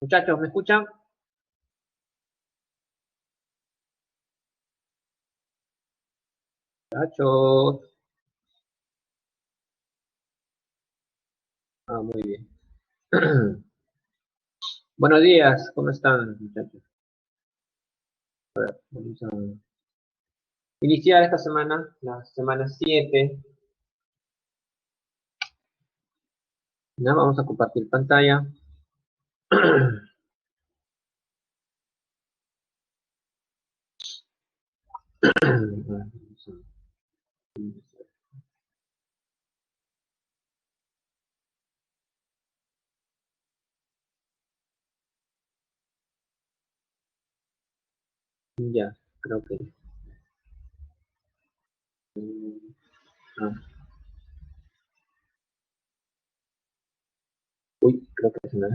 Muchachos, ¿me escuchan? Muchachos. Ah, muy bien. Buenos días, ¿cómo están, muchachos? Vamos a iniciar esta semana, la semana 7. Ya, vamos a compartir pantalla. Ya, creo que. ah, Uy, creo que se me.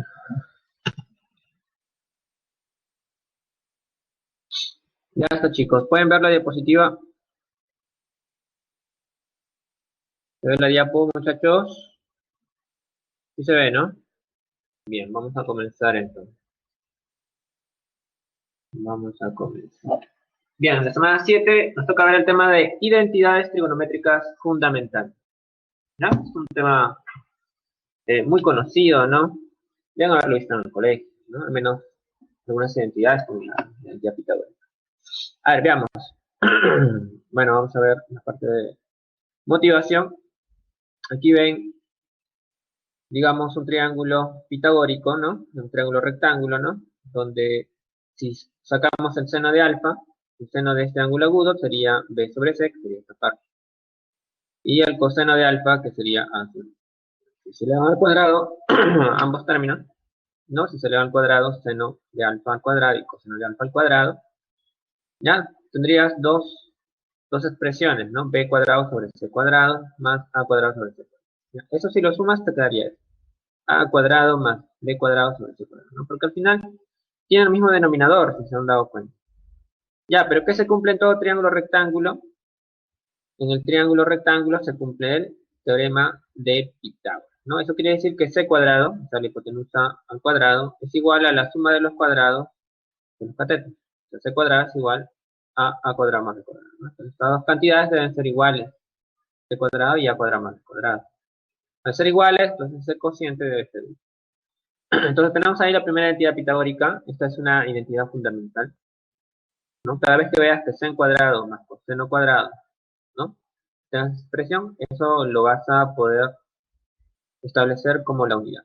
Ya está, chicos. ¿Pueden ver la diapositiva? ¿Se ve la diapo, muchachos? Sí se ve, ¿no? Bien, vamos a comenzar entonces. Vamos a comenzar. Bien, la semana 7 nos toca ver el tema de identidades trigonométricas fundamentales. ¿Ya? Es un tema muy conocido, ¿no? Deben haberlo visto en el colegio, ¿no? Al menos algunas identidades como la identidad pitagórica. A ver, veamos. Bueno, vamos a ver la parte de motivación. Aquí ven, digamos, un triángulo pitagórico, ¿no? Un triángulo rectángulo, ¿no? Donde si sacamos el seno de alfa, el seno de este ángulo agudo sería b sobre c, que sería esta parte. Y el coseno de alfa, que sería a. Si se elevan al cuadrado, ambos términos, ¿no? Si se eleva al cuadrado, seno de alfa al cuadrado y coseno de alfa al cuadrado, ya tendrías dos expresiones, ¿no? B cuadrado sobre C cuadrado más A cuadrado sobre C cuadrado. ¿Ya? Eso si lo sumas te quedaría eso. A cuadrado más B cuadrado sobre C cuadrado, ¿no? Porque al final tiene el mismo denominador, si se han dado cuenta. Ya, pero ¿qué se cumple en todo triángulo rectángulo? En el triángulo rectángulo se cumple el teorema de Pitágoras, ¿no? Eso quiere decir que C cuadrado, o sea, la hipotenusa al cuadrado, es igual a la suma de los cuadrados de los catetos. Entonces, C cuadrado es igual a cuadrado más B cuadrado, ¿no? Entonces, estas dos cantidades deben ser iguales, C cuadrado y A cuadrado más B cuadrado. Al ser iguales, entonces el cociente debe ser 1. Entonces, tenemos ahí la primera identidad pitagórica. Esta es una identidad fundamental, ¿no? Cada vez que veas que C cuadrado más coseno cuadrado, ¿no? Esta expresión, eso lo vas a poder establecer como la unidad.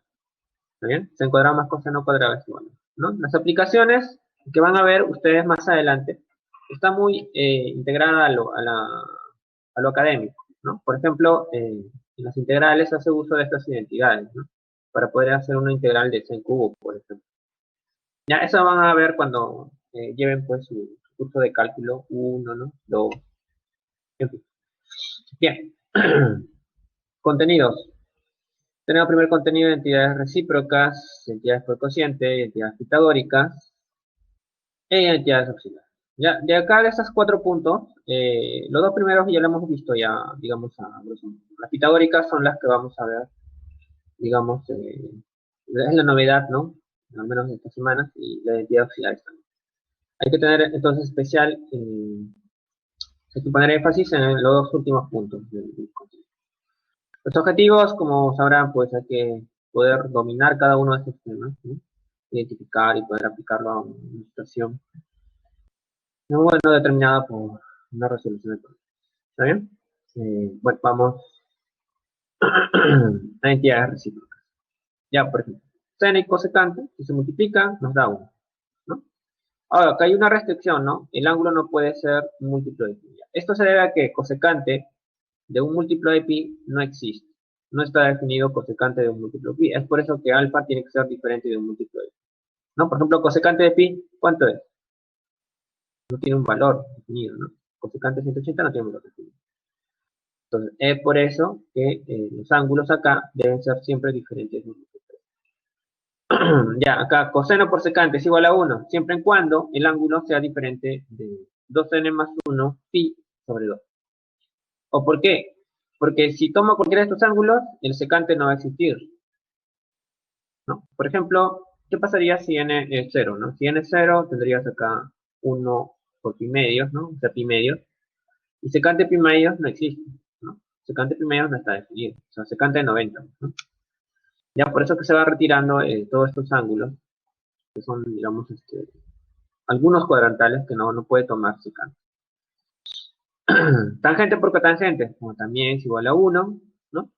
¿Está bien? C cuadrado más coseno cuadrado es igual, ¿no? Las aplicaciones que van a ver ustedes más adelante está muy integrada a lo académico, ¿no? Por ejemplo, en las integrales hace uso de estas identidades, ¿no? Para poder hacer una integral de C en cubo, por ejemplo. Ya, eso van a ver cuando lleven pues su curso de cálculo 1, ¿no? 2, en fin. Bien. Contenidos. Tenemos primer contenido de entidades recíprocas, entidades por cociente, entidades pitagóricas e entidades auxiliares. Ya, de acá de estos 4 puntos, los dos primeros ya lo hemos visto ya, digamos, las pitagóricas son las que vamos a ver, digamos, es la novedad, ¿no? Al menos de estas semanas, y la identidad auxiliar también. Hay que tener entonces especial, hay que poner énfasis en los dos últimos puntos del contenido. Los objetivos, como sabrán, pues hay que poder dominar cada uno de estos temas, ¿no? Identificar y poder aplicarlo a una situación, no, bueno, determinada por una resolución de problema. ¿Está bien? Bueno, vamos a entidades recíprocas. Ya, por ejemplo, seno y cosecante, si se multiplican, nos da 1, ¿no? Ahora, acá hay una restricción, ¿no? El ángulo no puede ser un múltiplo de pi. Esto se debe a que cosecante de un múltiplo de pi no existe. No está definido cosecante de un múltiplo de pi. Es por eso que alfa tiene que ser diferente de un múltiplo de pi, ¿no? Por ejemplo, cosecante de pi, ¿cuánto es? No tiene un valor definido, ¿no? Cosecante de 180 no tiene un valor definido. Entonces, es por eso que los ángulos acá deben ser siempre diferentes. Ya, acá coseno por secante es igual a 1, siempre en cuando el ángulo sea diferente de 2n más 1 pi sobre 2. ¿O por qué? Porque si tomo cualquiera de estos ángulos, el secante no va a existir, ¿no? Por ejemplo, ¿Qué pasaría si n es 0, ¿no? Si n es 0, tendrías acá 1 por pi medios, ¿no? O sea, pi medios. Y secante pi medios no existe, ¿no? Secante pi medios no está definido. O sea, secante de 90, ¿no? Ya por eso que se va retirando todos estos ángulos, que son, digamos, algunos cuadrantales que no puede tomar secante. Tangente por cotangente, como también es igual a 1, ¿no?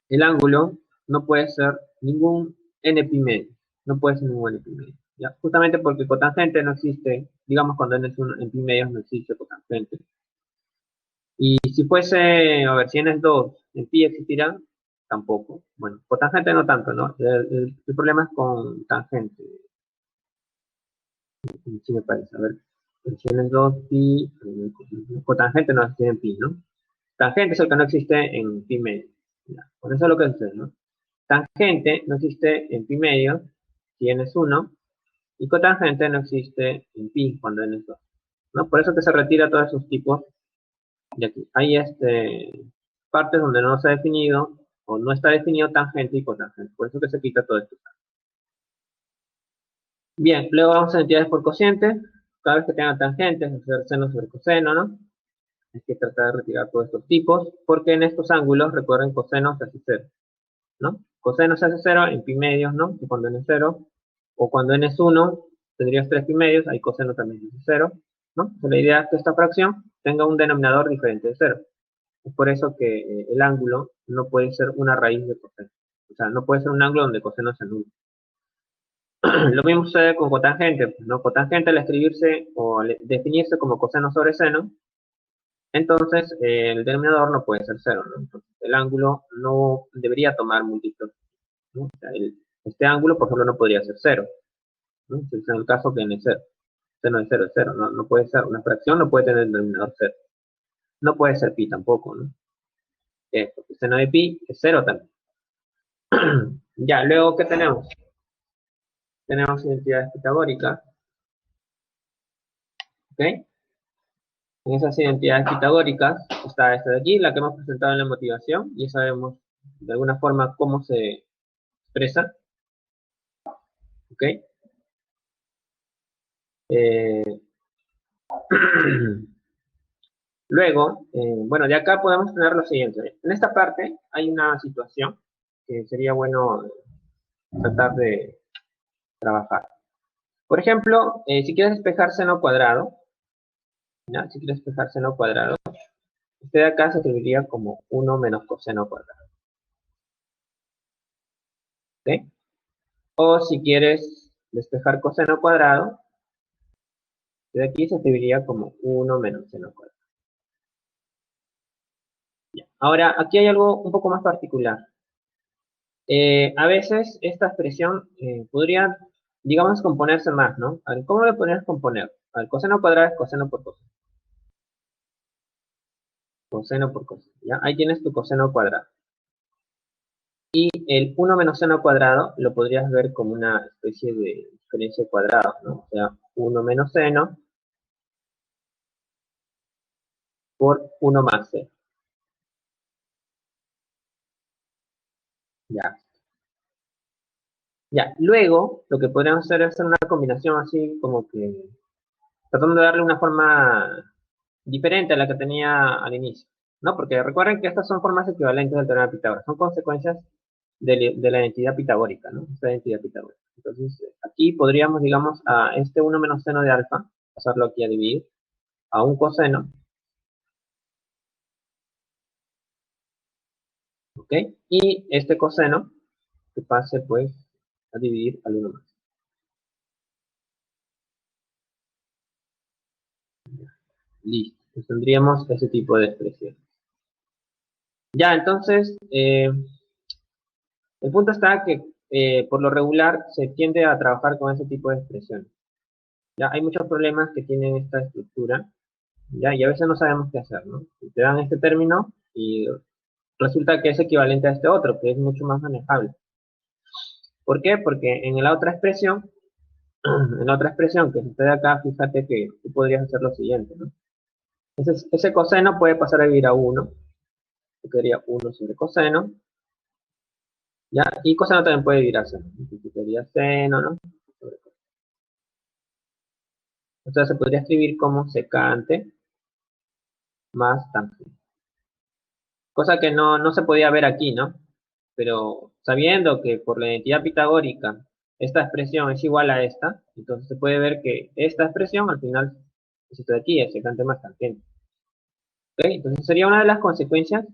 El ángulo no puede ser ningún n pi medio, no puede ser ningún n pi medio, ¿ya? Justamente porque cotangente no existe, digamos cuando n es 1 en pi medios no existe cotangente. Y si fuese, a ver, si n es 2, en pi existirá, tampoco. Bueno, cotangente no tanto, ¿no? El problema es con tangente, sí me parece, a ver, si n es 2, pi, cotangente no existe en pi, ¿no? Tangente es el que no existe en pi medio. Ya, por eso es lo que sucede, ¿no? Tangente no existe en pi medio si n es 1 y cotangente no existe en pi cuando n es 2, ¿no? Por eso que se retira todos esos tipos de aquí. Hay partes donde no se ha definido o no está definido tangente y cotangente. Por eso que se quita todo esto. Bien, luego vamos a entidades por cociente. Cada vez que tenga tangentes, hacer seno sobre coseno, ¿no? Hay que tratar de retirar todos estos tipos, porque en estos ángulos, recuerden, coseno se hace 0, ¿no? Coseno se hace 0 en pi medios, ¿no? Que cuando n es 0, o cuando n es 1, tendrías 3 pi medios, ahí coseno también es 0, ¿no? Entonces, la idea es que esta fracción tenga un denominador diferente de 0. Es por eso que el ángulo no puede ser una raíz de coseno. O sea, no puede ser un ángulo donde coseno sea nulo. Lo mismo sucede con cotangente, ¿no? Cotangente al escribirse o al definirse como coseno sobre seno, entonces el denominador no puede ser 0, ¿no? Entonces el ángulo no debería tomar múltiplos, ¿no? O sea, este ángulo, por ejemplo, no podría ser 0, ¿no? Si es en el caso que n es 0. Seno de 0 es 0, ¿no? No puede ser. Una fracción no puede tener el denominador 0. No puede ser pi tampoco, ¿no? Porque seno de pi es 0 también. Ya, luego, ¿qué tenemos? Tenemos identidades pitagóricas, ¿ok? En esas identidades pitagóricas está esta de aquí, la que hemos presentado en la motivación, y sabemos de alguna forma cómo se expresa, ¿ok? Luego, bueno, de acá podemos tener lo siguiente. En esta parte hay una situación que sería bueno tratar de trabajar. Por ejemplo, si quieres despejar seno cuadrado, ¿ya? Si quieres despejar seno cuadrado, este de acá se escribiría como 1 menos coseno cuadrado, ¿ok? O si quieres despejar coseno cuadrado, este de aquí se escribiría como 1 menos seno cuadrado. Ya. Ahora, aquí hay algo un poco más particular. A veces esta expresión podría, digamos, componerse más, ¿no? A ver, ¿cómo le podrías componer? A ver, coseno cuadrado es coseno por coseno. Coseno por coseno, ¿ya? Ahí tienes tu coseno cuadrado. Y el 1 menos seno cuadrado lo podrías ver como una especie de diferencia de cuadrados, ¿no? O sea, 1 menos seno por 1 más seno. Ya. Ya. Luego, lo que podríamos hacer es hacer una combinación así como que tratando de darle una forma diferente a la que tenía al inicio, ¿no? Porque recuerden que estas son formas equivalentes del teorema de Pitágoras, son consecuencias de la identidad pitagórica, ¿no? Esta identidad pitagórica. Entonces, aquí podríamos, digamos, a este 1 menos seno de alfa, pasarlo aquí a dividir, a un coseno, ¿ok? Y este coseno, que pase, pues, a dividir al 1 más. Listo. Pues tendríamos ese tipo de expresión. Ya, entonces, el punto está que por lo regular se tiende a trabajar con ese tipo de expresiones. Ya hay muchos problemas que tienen esta estructura, ya, y a veces no sabemos qué hacer, ¿no? Te dan este término y resulta que es equivalente a este otro, que es mucho más manejable. ¿Por qué? Porque en la otra expresión, que sucede acá, fíjate que tú podrías hacer lo siguiente, ¿no? Ese coseno puede pasar a dividir a 1, que sería 1 sobre coseno, ¿ya? Y coseno también puede dividir a 0, que sería sería seno, ¿no? Entonces se podría escribir como secante más tangente. Cosa que no se podía ver aquí, ¿no? Pero sabiendo que por la identidad pitagórica esta expresión es igual a esta, entonces se puede ver que esta expresión al final es esto de aquí, es secante más tangente. ¿Ok? Entonces sería una de las consecuencias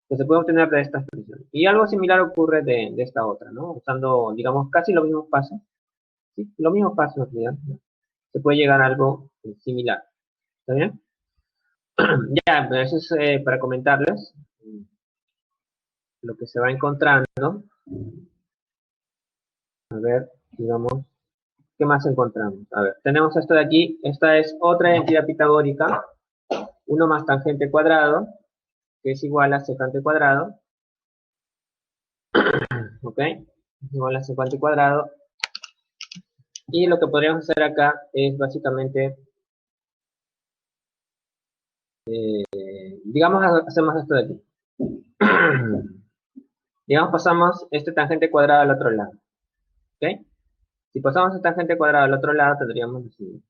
que se puede obtener de esta expresión. Y algo similar ocurre de esta otra, ¿no? Usando, digamos, casi los mismos pasos. ¿Sí? Los mismos pasos, ¿no? Se puede llegar a algo similar. ¿Está bien? Ya, pues eso es para comentarles lo que se va encontrando. A ver, digamos, ¿qué más encontramos? A ver, tenemos esto de aquí. Esta es otra identidad pitagórica. 1 más tangente cuadrado, que es igual a secante cuadrado. ¿Ok? Es igual a secante cuadrado. Y lo que podríamos hacer acá es básicamente, digamos, hacemos esto de aquí. Digamos, pasamos este tangente cuadrado al otro lado. ¿Ok? Si pasamos esta tangente cuadrada al otro lado, tendríamos lo siguiente.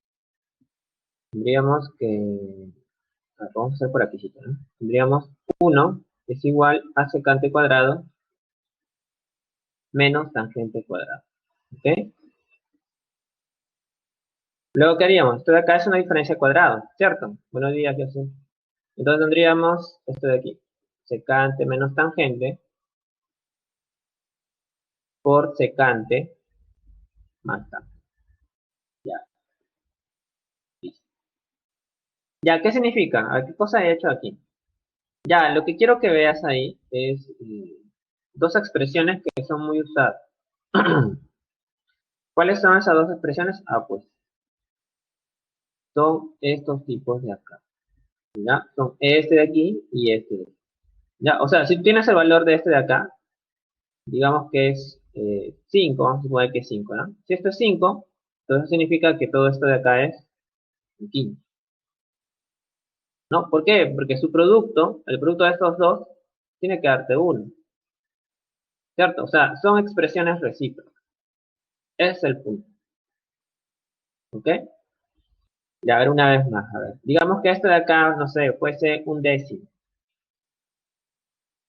Tendríamos que... vamos a hacer por aquí, ¿no? Tendríamos 1 es igual a secante cuadrado menos tangente cuadrado. ¿Ok? Luego, ¿qué haríamos? Esto de acá es una diferencia cuadrada, ¿cierto? Buenos días, yo sé. Entonces tendríamos esto de aquí. Secante menos tangente por secante más tangente. Ya. Listo. Ya, ¿qué significa? A ver, ¿qué cosa he hecho aquí? Ya, lo que quiero que veas ahí es dos expresiones que son muy usadas. ¿Cuáles son esas dos expresiones? Ah, pues son estos tipos de acá. ¿Ya? Son este de aquí y este de aquí. ¿Ya? O sea, si tienes el valor de este de acá, digamos que es 5, vamos a suponer que es 5, ¿no? Si esto es 5, entonces significa que todo esto de acá es 15. ¿No? ¿Por qué? Porque su producto, el producto de estos dos, tiene que darte 1. ¿Cierto? O sea, son expresiones recíprocas. Ese es el punto. ¿Ok? Y a ver una vez más, a ver. Digamos que este de acá, no sé, fuese un décimo.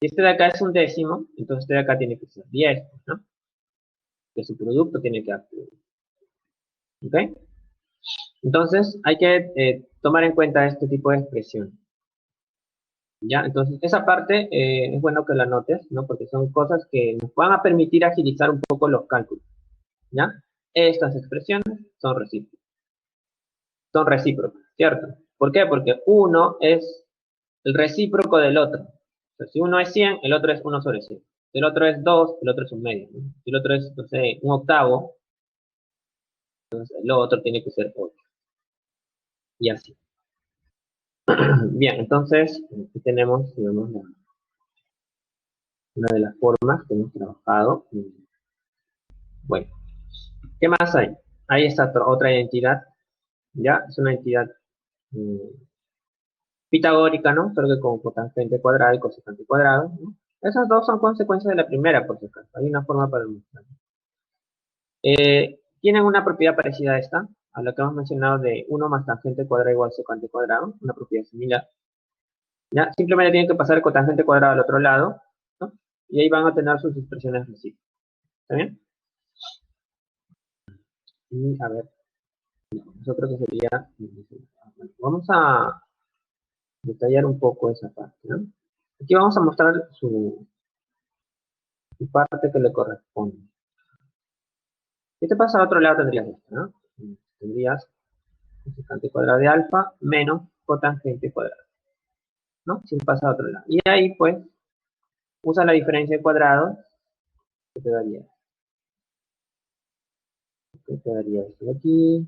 Si este de acá es un décimo, entonces este de acá tiene que ser 10, ¿no? Que su producto tiene que dar 1. ¿Ok? Entonces hay que tomar en cuenta este tipo de expresión. ¿Ya? Entonces esa parte es bueno que la notes, ¿no? Porque son cosas que nos van a permitir agilizar un poco los cálculos. ¿Ya? Estas expresiones son recíprocas. Son recíprocas, ¿cierto? ¿Por qué? Porque uno es el recíproco del otro. O sea, si uno es 100, el otro es 1 sobre 100. Si el otro es 2, el otro es un medio, ¿no? Si el otro es, no sé, un octavo, entonces el otro tiene que ser 8. Y así. Bien, entonces aquí tenemos, digamos, una de las formas que hemos trabajado. Bueno, ¿qué más hay? Ahí está otra identidad, ¿ya? Es una entidad pitagórica, ¿no? Solo que con cotangente cuadrado y cosecante cuadrado, ¿no? Esas dos son consecuencias de la primera, por si acaso. Hay una forma para demostrarlo. Tienen una propiedad parecida a esta, a la que hemos mencionado de 1 más tangente cuadrado igual a secante cuadrado, una propiedad similar. ¿Ya? Simplemente tienen que pasar el cotangente cuadrado al otro lado, ¿no? Y ahí van a tener sus expresiones recíprocas. ¿Está bien? Y a ver, yo creo que sería... Bueno, vamos a detallar un poco esa parte, ¿no? Aquí vamos a mostrar su parte que le corresponde. Si te pasa al otro lado tendrías esto, ¿no? Tendrías secante cuadrado de alfa menos cotangente cuadrado, ¿no? Si pasa al otro lado. Y ahí, pues, usa la diferencia de cuadrados, que te daría. Que te daría esto de aquí.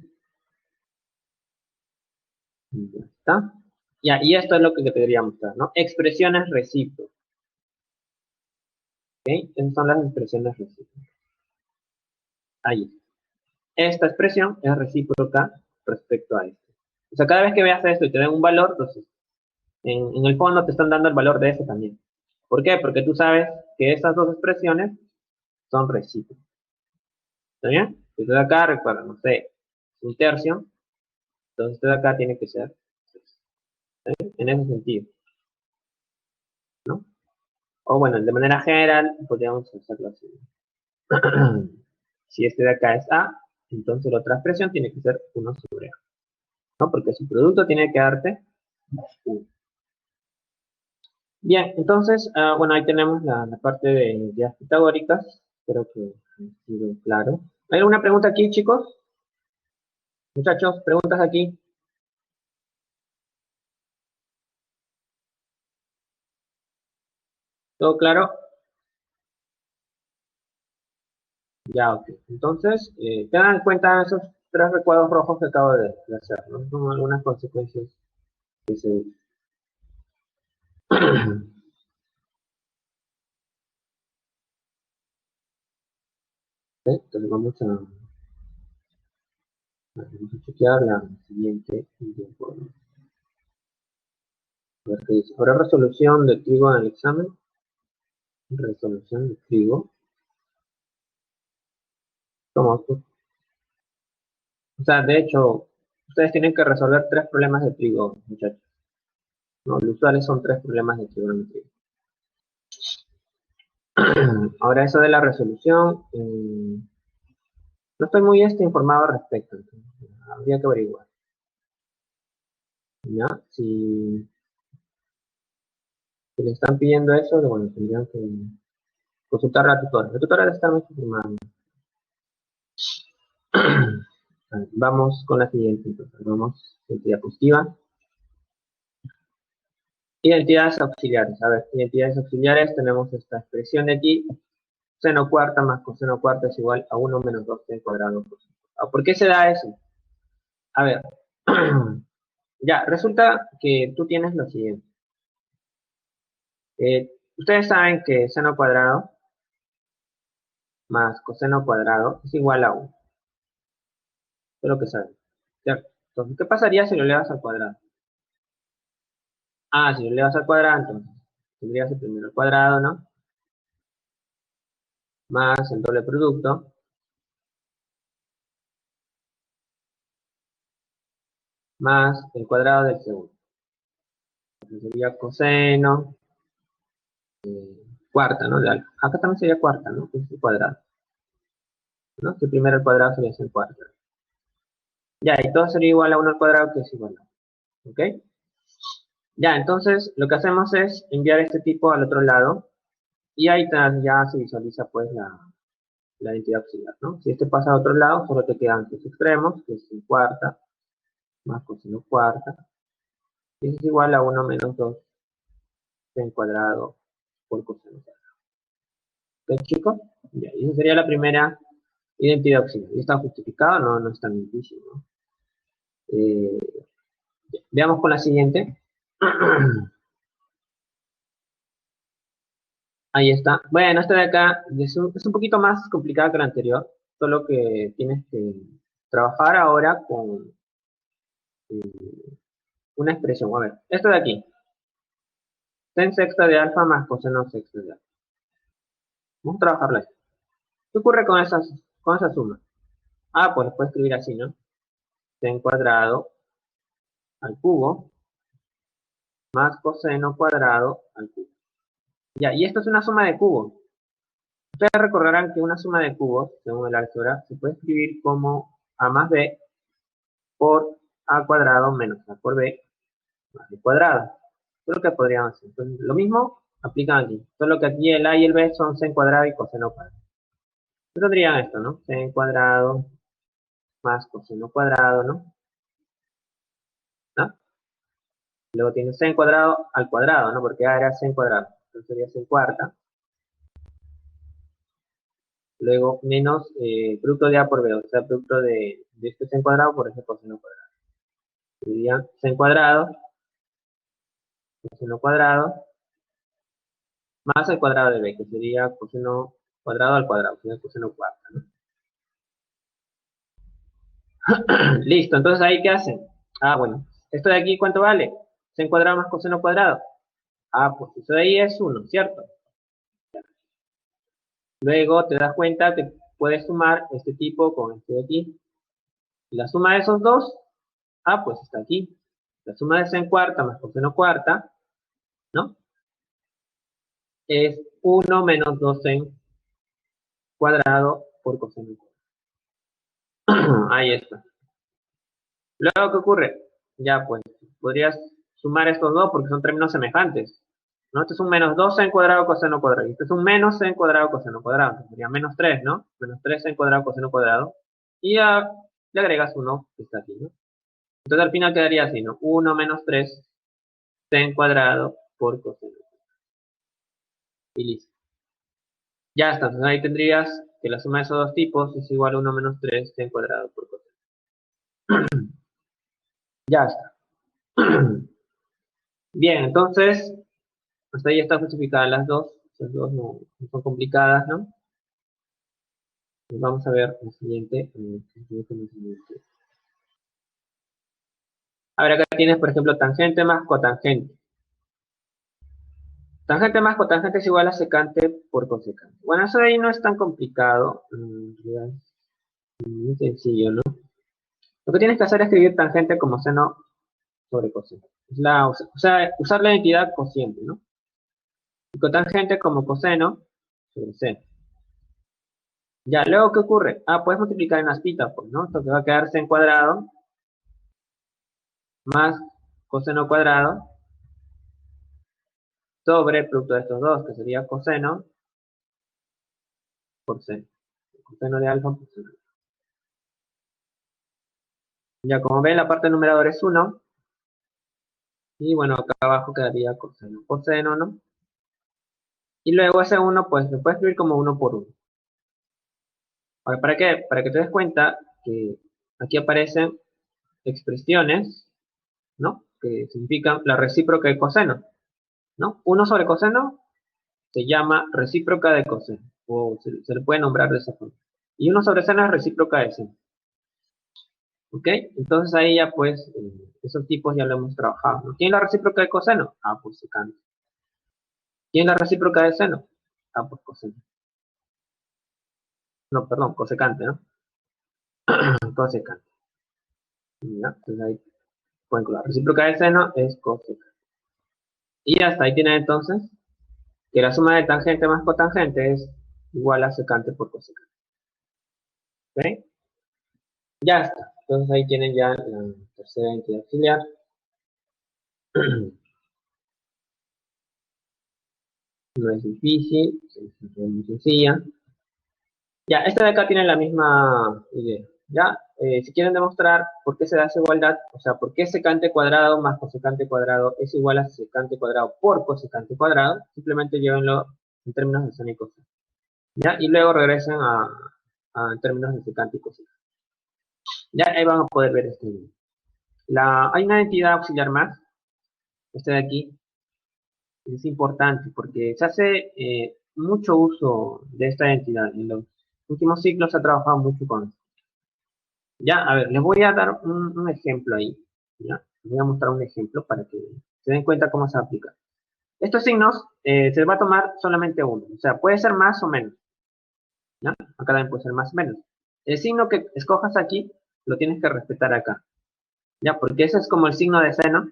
Y ya está. Ya, y esto es lo que te debería mostrar, ¿no? Expresiones recíprocas. ¿Ok? Esas son las expresiones recíprocas. Ahí. Esta expresión es recíproca respecto a esto. O sea, cada vez que veas esto y te den un valor, entonces, en el fondo te están dando el valor de ese también. ¿Por qué? Porque tú sabes que estas dos expresiones son recíprocas. ¿Está bien? Si esto de acá, recuerda, no sé, un tercio, entonces esto de acá tiene que ser 6. ¿Está bien? En ese sentido, ¿no? O bueno, de manera general, podríamos hacerlo así. Si este de acá es A, entonces la otra expresión tiene que ser 1 sobre A, ¿no? Porque su producto tiene que darte 1. Bien, entonces, bueno, ahí tenemos la parte de ideas pitagóricas. Espero que haya sido claro. ¿Hay alguna pregunta aquí, chicos? Muchachos, preguntas aquí. ¿Todo claro? Ya, ok. Entonces, tengan en cuenta esos 3 recuadros rojos que acabo de hacer, ¿no? Son algunas consecuencias que se... Entonces vamos a chequear la siguiente. A ver qué dice. Ahora resolución de trigo en el examen. Resolución de trigo. ¿Cómo? O sea, de hecho, ustedes tienen que resolver 3 problemas de trigo, muchachos. No, los usuales son 3 problemas de trigonometría. Ahora, eso de la resolución, no estoy muy informado al respecto, entonces, habría que averiguar. ¿Ya? Si le están pidiendo eso, bueno, tendrían que consultar a la tutora. La tutora le está muy informando. Vamos con la siguiente, entonces. Vamos, diapositiva. Identidades auxiliares. A ver, identidades auxiliares, tenemos esta expresión de aquí. Seno cuarta más coseno cuarta es igual a 1 menos 2t cuadrado. ¿Por qué se da eso? A ver, ya, resulta que tú tienes lo siguiente. Ustedes saben que seno cuadrado más coseno cuadrado es igual a 1. Eso es lo que saben. ¿Cierto? Entonces, ¿qué pasaría si lo elevas al cuadrado? Ah, si lo elevas al cuadrado, entonces tendrías el primero al cuadrado, ¿no? Más el doble producto, más el cuadrado del segundo. Entonces sería coseno cuarta, ¿no? De alfa. Acá también sería cuarta, ¿no? Que es el cuadrado, ¿no? Que primero al cuadrado sería el cuarto. Ya, y todo sería igual a 1 al cuadrado, que es igual a 1. ¿Ok? Ya, entonces lo que hacemos es enviar este tipo al otro lado y ahí ya se visualiza pues la identidad auxiliar, ¿no? Si este pasa a otro lado, solo te quedan sus extremos, que es sin cuarta, más coseno cuarta, y eso es igual a 1 menos 2 en cuadrado por coseno cuadrado. ¿Ok, chicos? Ya, y esa sería la primera identidad auxiliar. ¿Y está justificado? No, no es tan difícil, ¿no? Veamos con la siguiente. Ahí está. Bueno, esta de acá es un poquito más complicada que la anterior, solo que tienes que trabajar ahora con una expresión. A ver, esto de aquí. Sen sexta de alfa más coseno sexta de alfa. Vamos a trabajarla. ¿Qué ocurre con esa suma? Ah, pues puedes escribir así, ¿no? Sen cuadrado al cubo más coseno cuadrado al cubo. Ya, y esto es una suma de cubos. Ustedes recordarán que una suma de cubos, según el álgebra, se puede escribir como a más b por a cuadrado menos a por b más b cuadrado. Eso es lo que podríamos hacer. Entonces, lo mismo aplican aquí. Solo que aquí el a y el b son sen cuadrado y coseno cuadrado. Entonces tendrían esto, ¿no? Sen cuadrado más coseno cuadrado, ¿no? ¿No? Luego tiene sen cuadrado al cuadrado, ¿no? Porque a era sen cuadrado. Entonces sería sen cuarta. Luego menos producto de a por b, o sea, producto de este sen cuadrado por ese coseno cuadrado. Sería sen cuadrado, coseno cuadrado, más el cuadrado de b, que sería coseno cuadrado al cuadrado, sería coseno cuarta, ¿no? Listo, entonces ahí ¿qué hacen? Ah, bueno, esto de aquí ¿cuánto vale? Sen cuadrado más coseno cuadrado. Ah, pues eso de ahí es 1, ¿cierto? Luego te das cuenta que puedes sumar este tipo con este de aquí. Y la suma de esos dos, pues está aquí. La suma de seno cuarta más coseno cuarta, ¿no? Es 1 menos 2 seno cuadrado por coseno cuadrado. Ahí está. Luego, ¿qué ocurre? Ya, pues, podrías sumar estos dos porque son términos semejantes, ¿no? Este es un menos 2 en cuadrado coseno cuadrado. Y este es un menos en cuadrado coseno cuadrado. Sería menos 3, ¿no? Menos 3 en cuadrado coseno cuadrado. Y ya le agregas uno que está aquí, ¿no? Entonces al final quedaría así, ¿no? 1 menos 3 en cuadrado por coseno. Y listo. Ya está. Entonces ahí tendrías que la suma de esos dos tipos es igual a 1 menos 3 en cuadrado por coseno. Ya está. Bien, entonces, hasta ahí están justificadas las dos. Las dos no son complicadas, ¿no? Vamos a ver el siguiente. A ver, acá tienes, por ejemplo, tangente más cotangente. Tangente más cotangente es igual a secante por cosecante. Bueno, eso de ahí no es tan complicado. Es muy sencillo, ¿no? Lo que tienes que hacer es escribir tangente como seno sobre coseno. O sea, usar la identidad cociente, ¿no? Y cotangente como coseno sobre seno. Ya, luego, ¿qué ocurre? Puedes multiplicar en aspita, pues, ¿no? Esto que va a quedar en cuadrado más coseno cuadrado sobre el producto de estos dos, que sería coseno por seno. Coseno de alfa por seno. Ya, como ven, la parte del numerador es 1. Y bueno, acá abajo quedaría coseno por seno, ¿no? Y luego ese 1, pues, se puede escribir como 1 por 1. Ahora, ¿para qué? Para que te des cuenta que aquí aparecen expresiones, ¿no? Que significan la recíproca de coseno, ¿no? 1 sobre coseno se llama recíproca de coseno, o se le puede nombrar de esa forma. Y 1 sobre seno es recíproca de seno. ¿Ok? Entonces ahí ya pues, esos tipos ya lo hemos trabajado, ¿no? ¿Quién es la recíproca de coseno? Pues secante. ¿Quién es la recíproca de seno? Pues coseno. No, perdón, cosecante, ¿no? Cosecante. ¿Ya? Entonces ahí pueden colar. Recíproca de seno es cosecante. Y hasta ahí tienen entonces que la suma de tangente más cotangente es igual a secante por cosecante. ¿Ok? Ya está. Entonces ahí tienen ya la tercera entidad auxiliar. No es difícil, es muy sencilla. Ya, esta de acá tiene la misma idea. Ya, si quieren demostrar por qué se da esa igualdad, o sea, por qué secante cuadrado más cosecante cuadrado es igual a secante cuadrado por cosecante cuadrado, simplemente llévenlo en términos de seno y coseno. Ya, y luego regresen a términos de secante y cosecante. Ya, ahí van a poder ver este video. Hay una entidad auxiliar más, este de aquí, es importante porque se hace mucho uso de esta entidad. En los últimos ciclos se ha trabajado mucho con esto. Ya, a ver, les voy a dar un ejemplo ahí. ¿Ya? Les voy a mostrar un ejemplo para que se den cuenta cómo se aplica. Estos signos se va a tomar solamente uno. O sea, puede ser más o menos. ¿Ya? Acá también puede ser más o menos. El signo que escojas aquí, lo tienes que respetar acá. ¿Ya? Porque ese es como el signo de seno.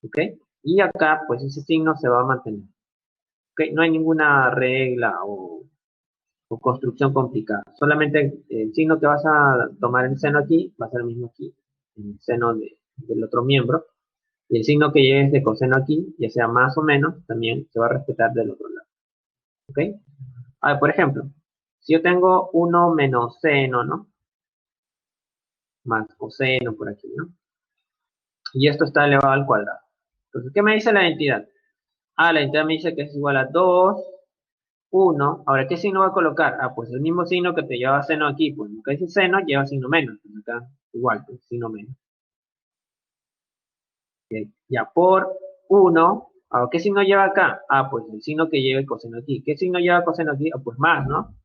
¿Ok? Y acá, pues ese signo se va a mantener. ¿Ok? No hay ninguna regla o construcción complicada. Solamente el signo que vas a tomar en seno aquí va a ser el mismo aquí, en el seno del otro miembro. Y el signo que lleves de coseno aquí, ya sea más o menos, también se va a respetar del otro lado. ¿Ok? A ver, por ejemplo, si yo tengo 1 menos seno, ¿no? Más coseno por aquí, ¿no? Y esto está elevado al cuadrado. Entonces, ¿qué me dice la identidad? La identidad me dice que es igual a 2, 1. Ahora, ¿qué signo va a colocar? Pues el mismo signo que te lleva seno aquí. Pues nunca dice seno, lleva signo menos. Pues acá igual, pues, signo menos. Okay. Ya, por 1. Ahora, ¿qué signo lleva acá? Pues el signo que lleva el coseno aquí. ¿Qué signo lleva coseno aquí? Pues más, ¿no?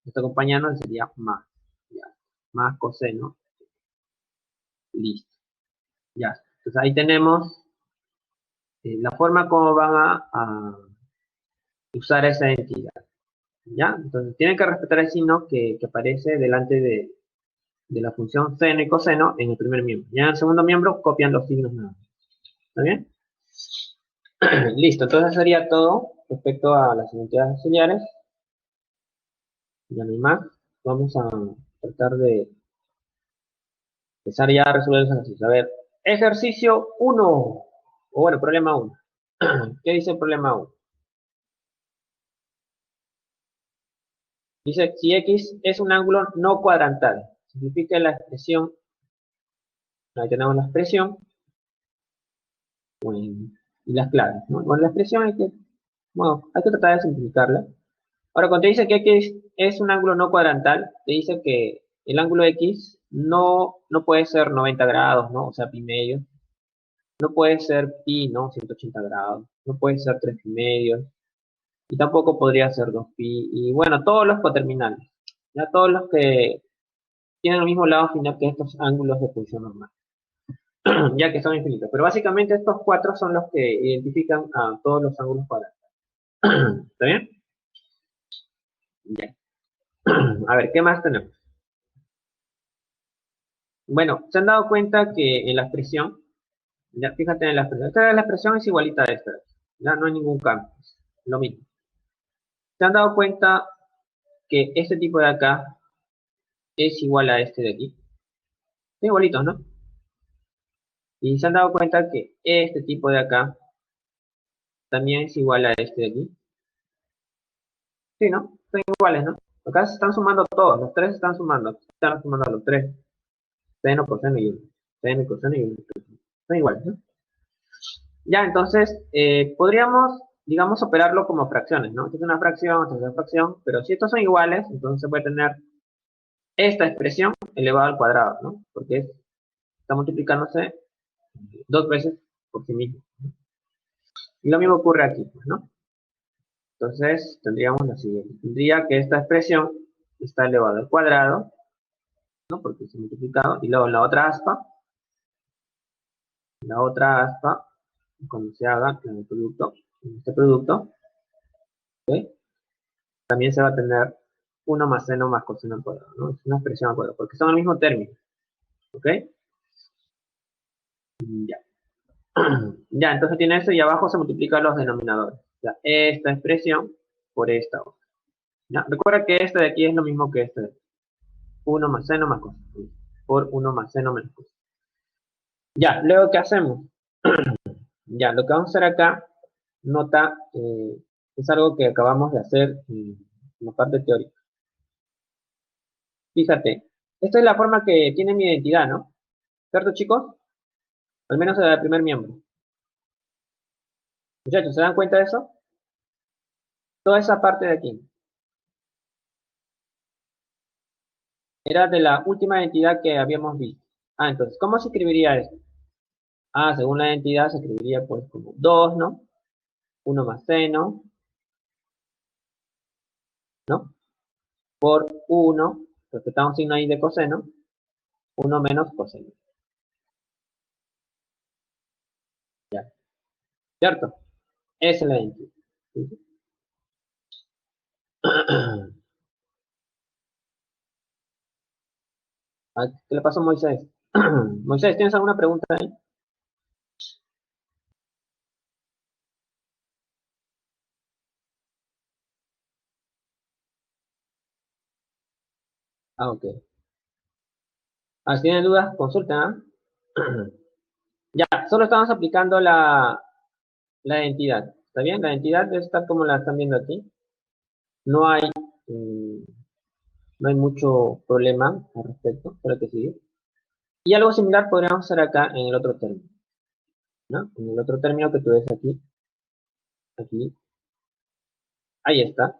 Esto acompañando sería más. Ya, más coseno. Listo. Ya. Entonces ahí tenemos la forma como van a usar esa entidad. ¿Ya? Entonces tienen que respetar el signo que aparece delante de la función seno y coseno en el primer miembro. Ya en el segundo miembro copian los signos nada más. ¿Está bien? Listo, entonces sería todo respecto a las identidades auxiliares. Ya no hay más. Vamos a tratar de empezar ya a resolver los ejercicios. A ver, ejercicio 1. O bueno, problema 1. ¿Qué dice el problema 1? Dice, si X es un ángulo no cuadrantal, significa la expresión, ahí tenemos la expresión, bueno, y las claves, ¿no? Bueno, la expresión hay que tratar de simplificarla. Ahora, cuando te dice que X es un ángulo no cuadrantal, te dice que el ángulo X no puede ser 90 grados, ¿no? O sea, pi medio. No puede ser pi, ¿no? 180 grados. No puede ser 3 pi medios. Y tampoco podría ser 2 pi. Y bueno, todos los coterminales. Ya todos los que tienen el mismo lado final que estos ángulos de función normal. Ya que son infinitos. Pero básicamente estos cuatro son los que identifican a todos los ángulos cuadrados. ¿Está bien? Ya. A ver, ¿qué más tenemos? Bueno, se han dado cuenta que en la expresión, ya fíjate en la expresión, la expresión es igualita a esta, ya no hay ningún cambio, es lo mismo. Se han dado cuenta que este tipo de acá es igual a este de aquí. Son igualitos, ¿no? Y se han dado cuenta que este tipo de acá también es igual a este de aquí. Sí, ¿no? Son iguales, ¿no? Acá se están sumando todos, los tres están sumando los tres. Seno, coseno y uno. Seno, coseno y uno. Son iguales, ¿no? Ya, entonces, podríamos, digamos, operarlo como fracciones, ¿no? Esta es una fracción, esta es una fracción, pero si estos son iguales, entonces se puede tener esta expresión elevada al cuadrado, ¿no? Porque está multiplicándose dos veces por sí mismo. Y lo mismo ocurre aquí, pues, ¿no? Entonces, tendríamos la siguiente. Tendría que esta expresión está elevada al cuadrado, ¿no? Porque es multiplicado. Y luego la otra aspa, cuando se haga en el producto, en este producto, ¿ok? También se va a tener 1 más seno más coseno al cuadrado, ¿no? Es una expresión al cuadrado, porque son el mismo término, ¿ok? Ya. Ya, entonces tiene eso y abajo se multiplican los denominadores. O sea, esta expresión por esta otra. ¿Ya? Recuerda que esta de aquí es lo mismo que esta de aquí. 1 más seno más coseno. Por 1 más seno menos coseno. Ya, luego, ¿qué hacemos? Ya, lo que vamos a hacer acá, nota, es algo que acabamos de hacer en la parte teórica. Fíjate, esta es la forma que tiene mi identidad, ¿no? ¿Cierto, chicos? Al menos el primer miembro. Muchachos, ¿se dan cuenta de eso? Toda esa parte de aquí era de la última identidad que habíamos visto. Ah, entonces, ¿cómo se escribiría esto? Ah, según la identidad se escribiría pues como 2, ¿no? 1 más seno, ¿no? Por 1, respetamos un signo ahí de coseno, 1 menos coseno. Ya, ¿cierto? Esa es la identidad. ¿Sí? Ah, ¿qué le pasó a Moisés? Moisés, ¿tienes alguna pregunta ahí? Ah, ok. Ah, si tienen dudas, consulten, ¿ah? Ya, solo estamos aplicando la identidad. ¿Está bien? La identidad debe estar como la están viendo aquí. No hay, mm, no hay mucho problema al respecto, pero que sigue. Y algo similar podríamos hacer acá en el otro término, ¿no? En el otro término que tú ves aquí, aquí, ahí está.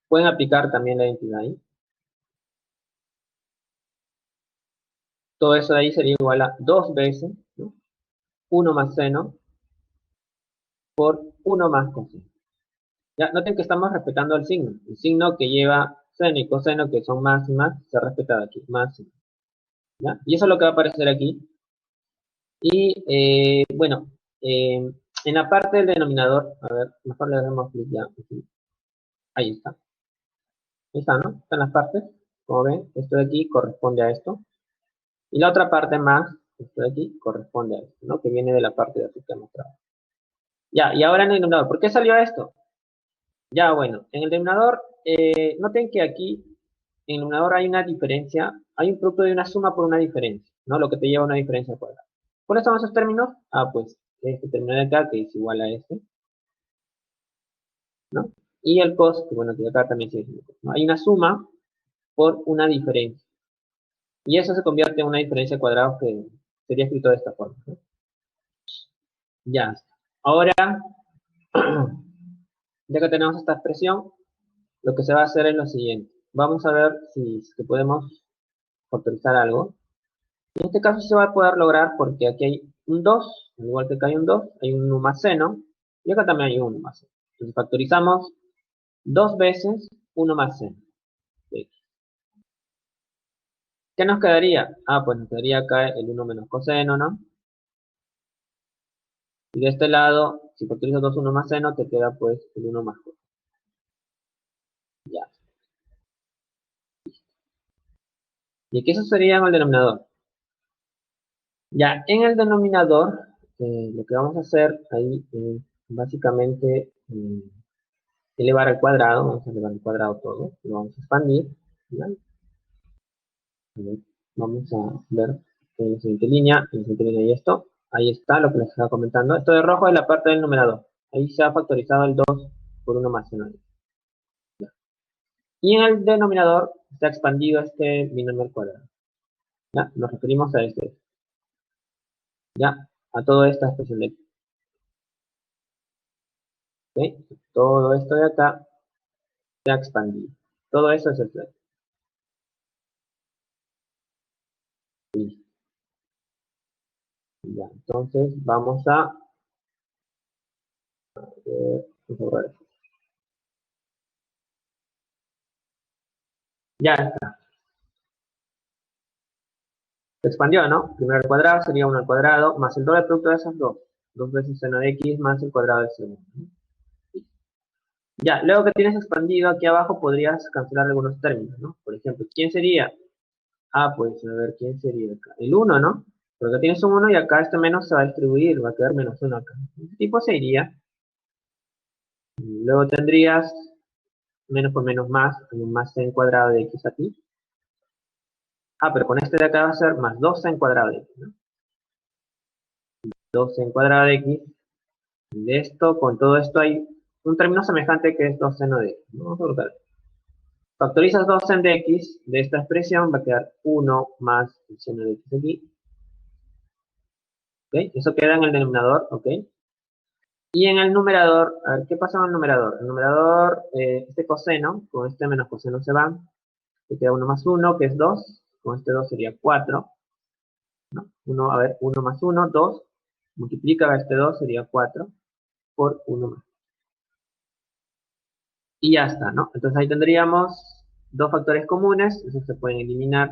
Pueden aplicar también la identidad ahí. Todo eso de ahí sería igual a 2 veces, ¿no? 1 más seno por 1 más coseno. Ya, noten que estamos respetando el signo. El signo que lleva seno y coseno, que son más y más, se respeta aquí, más y más. ¿Ya? Y eso es lo que va a aparecer aquí. Y bueno, en la parte del denominador, a ver, mejor le damos clic ya. Aquí. Ahí está. Ahí está, ¿no? Están las partes. Como ven, esto de aquí corresponde a esto. Y la otra parte más, esto de aquí, corresponde a esto, ¿no? Que viene de la parte de aquí que he mostrado. Ya, y ahora en el denominador. ¿Por qué salió esto? Ya, bueno, en el denominador, noten que aquí, en el denominador hay una diferencia, hay un producto de una suma por una diferencia, ¿no? Lo que te lleva a una diferencia cuadrada. ¿Cuáles son esos términos? Ah, pues, este término de acá, que es igual a este, ¿no? Y el cos, que bueno, que acá también se dice, ¿no? Hay una suma por una diferencia. Y eso se convierte en una diferencia cuadrada que sería escrito de esta forma, ¿no? Ya. Ahora, ya que tenemos esta expresión, lo que se va a hacer es lo siguiente. Vamos a ver si es que podemos factorizar algo. En este caso se va a poder lograr porque aquí hay un 2, al igual que acá hay un 2, hay un 1 más seno, y acá también hay un 1 más seno. Entonces factorizamos 2 veces 1 más seno de x. ¿Qué nos quedaría? Ah, pues nos quedaría acá el 1 menos coseno, ¿no? Y de este lado, si factorizas 2, 1 más seno, te queda pues el 1 más coseno. Ya. ¿Y qué eso sería en el denominador? Ya, en el denominador, lo que vamos a hacer ahí es básicamente elevar al cuadrado, vamos a elevar al cuadrado todo, lo vamos a expandir, ¿ya? A ver, vamos a ver en la siguiente línea, en la siguiente línea y esto, ahí está lo que les estaba comentando, esto de rojo es la parte del numerador, ahí se ha factorizado el 2 por 1 más 1. Y en el denominador se ha expandido este binomio al cuadrado, ¿ya? Nos referimos a este, ¿ya? A toda esta expresión de aquí, ¿ok? Todo esto de acá se ha expandido, todo eso es el flex. Listo. Ya, entonces vamos a ver, ya está. Se expandió, ¿no? Primero al cuadrado sería 1 al cuadrado más el doble producto de esas dos. 2 veces seno de x más el cuadrado de seno. Ya, luego que tienes expandido aquí abajo podrías cancelar algunos términos, ¿no? Por ejemplo, ¿quién sería? Ah, pues a ver, ¿quién sería acá? El 1, ¿no? Porque tienes un 1 y acá este menos se va a distribuir, va a quedar menos 1 acá. Este tipo se iría. Luego tendrías menos por menos más, un más c en cuadrado de x aquí. Ah, pero con este de acá va a ser más 2c en cuadrado de x, ¿no? 2c en cuadrado de x. De esto, con todo esto hay un término semejante que es 2 seno de x. Vamos a colocar. Factorizas 2 seno de x de esta expresión, va a quedar 1 más el seno de x aquí. ¿Ok? Eso queda en el denominador, ¿ok? Y en el numerador, a ver, ¿qué pasa en el numerador? El numerador, este coseno, con este menos coseno se va. Te queda 1 más 1, que es 2. Con este 2 sería 4. ¿No? 1, a ver, 1 más 1, 2. Multiplica a este 2, sería 4 por 1 más. Y ya está, ¿no? Entonces ahí tendríamos dos factores comunes, esos se pueden eliminar.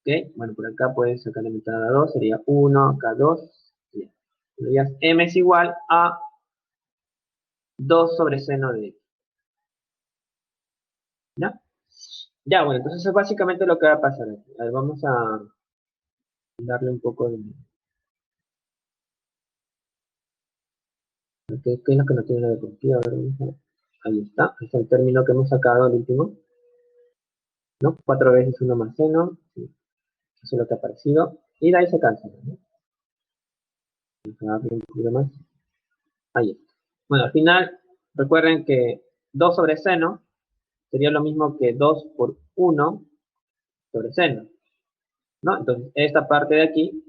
¿Ok? Bueno, por acá puedes sacar la mitad a 2, sería 1, acá 2. Tendrías m es igual a 2 sobre seno de x. ¿Ya? Ya, bueno, entonces eso es básicamente lo que va a pasar aquí. A ver, vamos a darle un poco de... ¿Qué es lo que no tiene la diapositiva? A ver, ahí está, es el término que hemos sacado, el último. ¿No? 4 veces 1 más seno. Sí, eso es lo que ha aparecido. Y de ahí se cancela, ¿no? Vamos a darle un poquito más. Ahí está. Bueno, al final, recuerden que 2 sobre seno sería lo mismo que 2 por 1 sobre seno, ¿no? Entonces, esta parte de aquí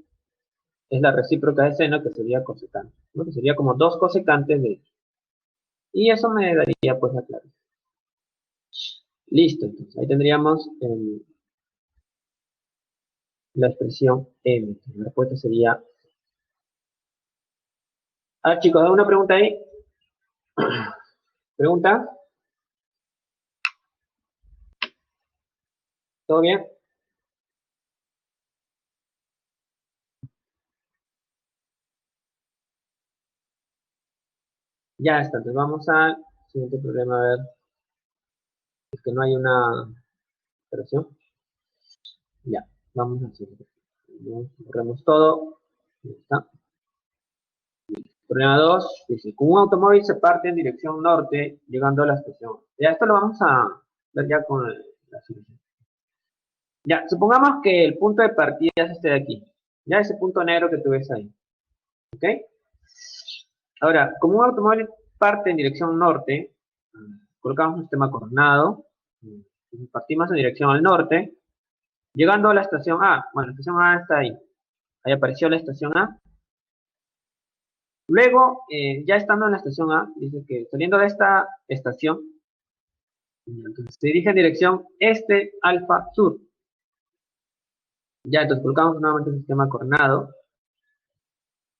es la recíproca de seno, que sería cosecante, ¿no? Que sería como 2 cosecantes de x. Y eso me daría, pues, la clave. Listo, entonces, ahí tendríamos la expresión m. La respuesta sería... Ah, chicos, ¿alguna pregunta ahí? ¿Pregunta? ¿Todo bien? Ya está, entonces vamos al Siguiente problema, a ver, es que no hay una operación. Ya, vamos a hacer. Borremos todo. Ya está. Problema 2, dice, con un automóvil se parte en dirección norte, llegando a la estación. Ya, esto lo vamos a ver ya con la solución. Ya, supongamos que el punto de partida es este de aquí. Ya, ese punto negro que tú ves ahí. ¿Ok? Ahora, como un automóvil parte en dirección norte, colocamos un sistema coordinado, partimos en dirección al norte, llegando a la estación A. Bueno, la estación A está ahí. Ahí apareció la estación A. Luego, ya estando en la estación A, dice que saliendo de esta estación, entonces se dirige en dirección este, alfa, sur. Ya, entonces colocamos nuevamente el sistema coordinado.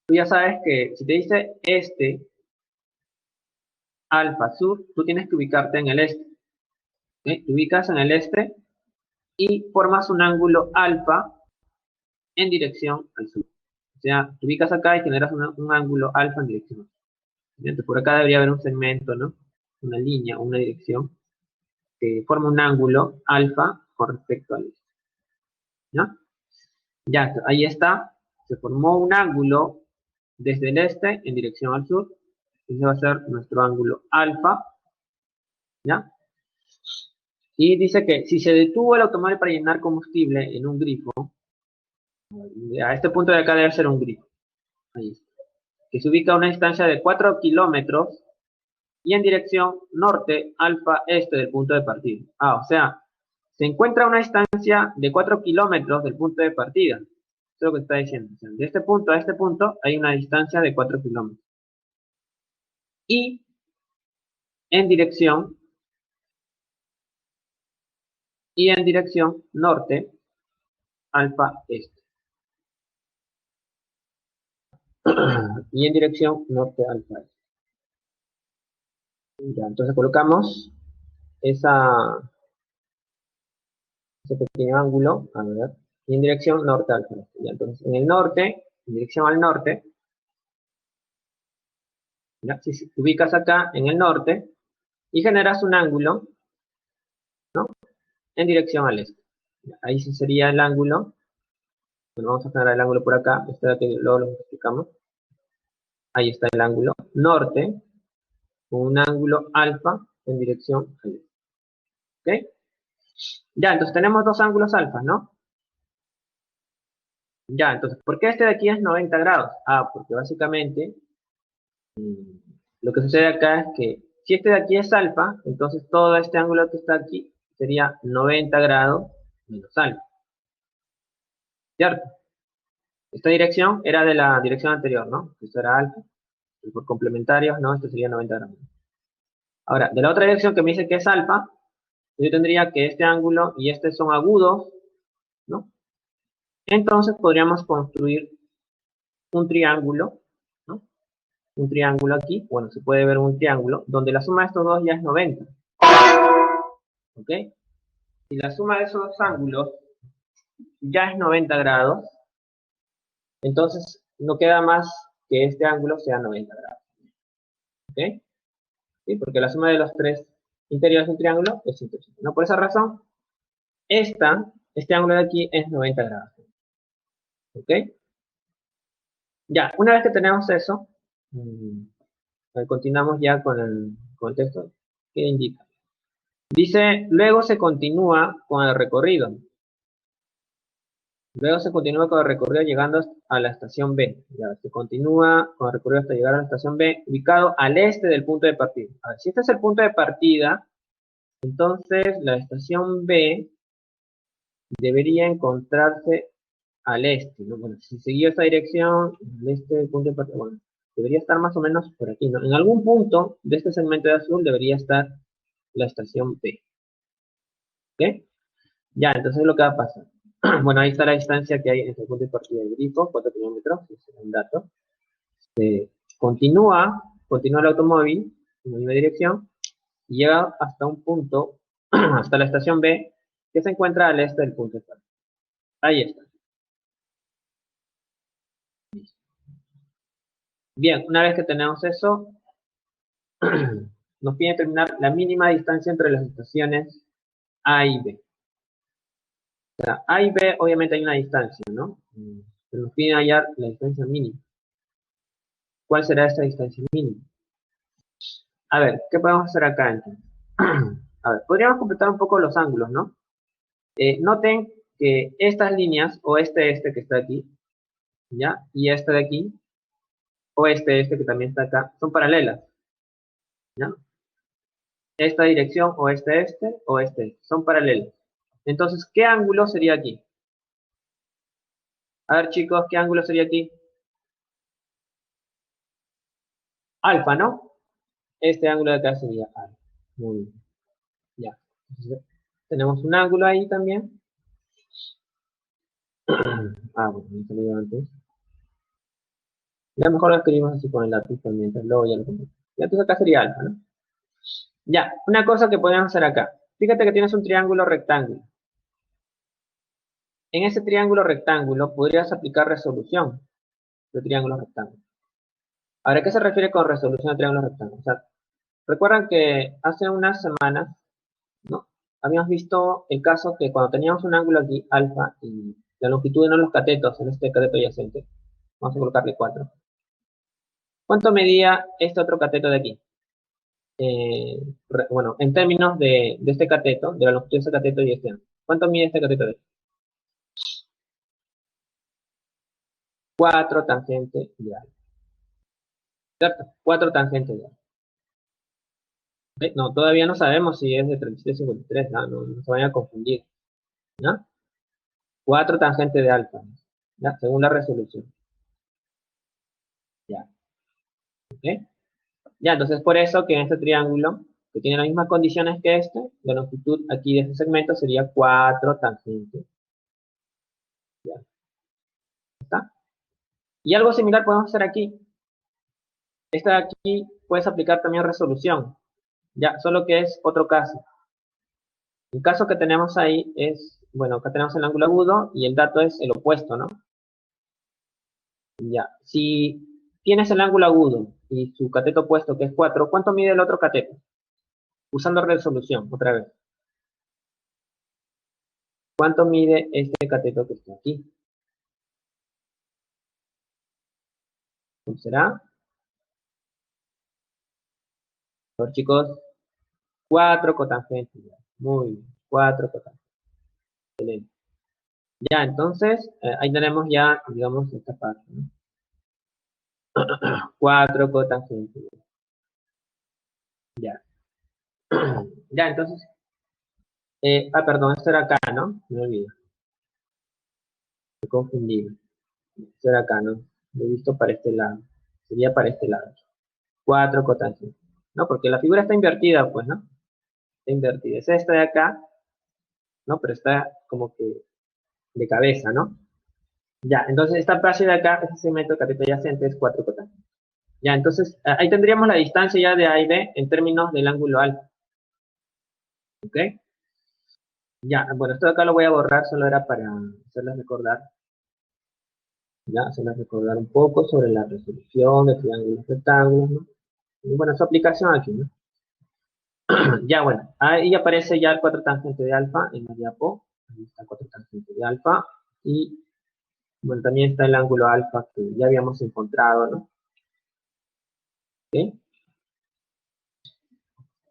Tú ya sabes que si te dice este, alfa, sur, tú tienes que ubicarte en el este. ¿Ok? Te ubicas en el este y formas un ángulo alfa en dirección al sur. O sea, te ubicas acá y generas un ángulo alfa en dirección al sur. Entonces, por acá debería haber un segmento, ¿no? Una línea, una dirección que forma un ángulo alfa con respecto al este. ¿Ya? Ya, ahí está. Se formó un ángulo desde el este en dirección al sur. Ese va a ser nuestro ángulo alfa. ¿Ya? Y dice que si se detuvo el automóvil para llenar combustible en un grifo, a este punto de acá debe ser un grifo. Ahí está. Que se ubica a una distancia de 4 kilómetros y en dirección norte, alfa, este del punto de partida. O sea, se encuentra a una distancia de 4 kilómetros del punto de partida. Eso es lo que está diciendo. O sea, de este punto a este punto hay una distancia de 4 kilómetros. Y en dirección, norte, alfa, este. Y en dirección norte, alfa, este. Ya, entonces colocamos ese pequeño ángulo, a ver, y en dirección norte, alfa, este. Ya, entonces en el norte, en dirección al norte, ¿ya? Si te ubicas acá en el norte y generas un ángulo, ¿no? En dirección al este. Ahí sí sería el ángulo. Bueno, vamos a generar el ángulo por acá. Espera que luego lo explicamos. Ahí está el ángulo norte con un ángulo alfa en dirección al este. ¿Ok? Ya, entonces tenemos dos ángulos alfa, ¿no? Ya, entonces, ¿por qué este de aquí es 90 grados? Porque básicamente lo que sucede acá es que si este de aquí es alfa, entonces todo este ángulo que está aquí sería 90 grados menos alfa. ¿Cierto? Esta dirección era de la dirección anterior, ¿no? Esto era alfa. Y por complementarios, ¿no? Esto sería 90 grados. Ahora, de la otra dirección que me dice que es alfa, yo tendría que este ángulo y este son agudos, ¿no? Entonces podríamos construir un triángulo, ¿no? Un triángulo aquí, bueno, se puede ver un triángulo, donde la suma de estos dos ya es 90. ¿Ok? Si la suma de esos dos ángulos ya es 90 grados, entonces no queda más que este ángulo sea 90 grados. ¿Ok? ¿Sí? Porque la suma de los tres interiores de un triángulo es 180. ¿No? Por esa razón, este ángulo de aquí es 90 grados. ¿Ok? Ya, una vez que tenemos eso, continuamos ya con el texto que indica. Dice, luego se continúa con el recorrido. Luego se continúa con el recorrido llegando a la estación B. Ya, se continúa con el recorrido hasta llegar a la estación B, ubicado al este del punto de partida. A ver, si este es el punto de partida, entonces la estación B debería encontrarse al este, ¿no? Bueno, si seguía esta dirección, al este del punto de partida, bueno, debería estar más o menos por aquí, ¿no? En algún punto de este segmento de azul debería estar la estación B. ¿Ok? Ya, entonces lo que va a pasar. Bueno, ahí está la distancia que hay entre el punto de partida del grifo, 4 kilómetros, ese es un dato. Continúa el automóvil en la misma dirección y llega hasta un punto, hasta la estación B, que se encuentra al este del punto de partida. Ahí está. Bien, una vez que tenemos eso, nos pide determinar la mínima distancia entre las estaciones A y B. O sea, A y B obviamente hay una distancia, ¿no? Pero nos pide hallar la distancia mínima. ¿Cuál será esta distancia mínima? A ver, ¿qué podemos hacer acá entonces? A ver, podríamos completar un poco los ángulos, ¿no? Noten que estas líneas, o este que está aquí, ¿ya? Y este de aquí, o este que también está acá, son paralelas, ¿ya? Esta dirección, o o este, son paralelos. Entonces, ¿qué ángulo sería aquí? A ver, chicos, ¿qué ángulo sería aquí? Alfa, ¿no? Este ángulo de acá sería alfa. Muy bien, ya. Entonces, tenemos un ángulo ahí también. Bueno, me salió antes. Ya mejor lo escribimos así con el lápiz también, luego ya lo ponemos. Ya, entonces acá sería alfa, ¿no? Ya, una cosa que podemos hacer acá. Fíjate que tienes un triángulo rectángulo. En ese triángulo rectángulo podrías aplicar resolución de triángulo rectángulo. Ahora, ¿qué se refiere con resolución de triángulo rectángulo? O sea, recuerdan que hace unas semanas, ¿no? Habíamos visto el caso que cuando teníamos un ángulo aquí, alfa, y la longitud de uno de los catetos, en este cateto adyacente, vamos a colocarle 4. ¿Cuánto medía este otro cateto de aquí? Bueno, en términos de este cateto, de la longitud de este cateto y este ángulo. ¿Cuánto mide este cateto de aquí? 4 tangente de alfa. ¿Cierto? 4 tangente de alfa. ¿Ve? No, todavía no sabemos si es de 37,53, ¿no? No se vayan a confundir, ¿no? 4 tangente de alfa, ¿ya? Según la resolución. Ya. ¿Ok? Ya, entonces por eso que en este triángulo, que tiene las mismas condiciones que este, la longitud aquí de este segmento sería 4 tangente. Ya. ¿Está? Y algo similar podemos hacer aquí. Esta de aquí puedes aplicar también resolución. Ya, solo que es otro caso. El caso que tenemos ahí es, bueno, acá tenemos el ángulo agudo y el dato es el opuesto, ¿no? Ya, si tienes el ángulo agudo y su cateto opuesto que es 4, ¿cuánto mide el otro cateto? Usando resolución, otra vez. ¿Cuánto mide este cateto que está aquí? ¿Cómo será? A ver, chicos, 4 cotangentes. Muy bien, 4 cotangentes. Excelente. Ya, entonces, ahí tenemos ya, digamos, esta parte, ¿no? 4 cotangentes. Ya. Ya, entonces, perdón, esto era acá, ¿no? Me olvido, me confundí. Esto era acá, ¿no? Lo he visto para este lado. Sería para este lado. 4 cotangentes. ¿No? Porque la figura está invertida, pues, ¿no? Está invertida. Es esta de acá, ¿no? Pero está como que de cabeza, ¿no? Ya, entonces esta parte de acá, ese segmento de cateto adyacente es 4 cotangentes. Ya, entonces ahí tendríamos la distancia ya de A y B en términos del ángulo alfa. ¿Ok? Ya, bueno, esto de acá lo voy a borrar, solo era para hacerles recordar. Ya, hacerles recordar un poco sobre la resolución de triángulos rectángulos, ¿no? Y bueno, su aplicación aquí, ¿no? Ya, bueno, ahí aparece ya el 4 tangente de alfa en la diapo. Ahí está 4 tangente de alfa. Y, bueno, también está el ángulo alfa que ya habíamos encontrado, ¿no? ¿Ok?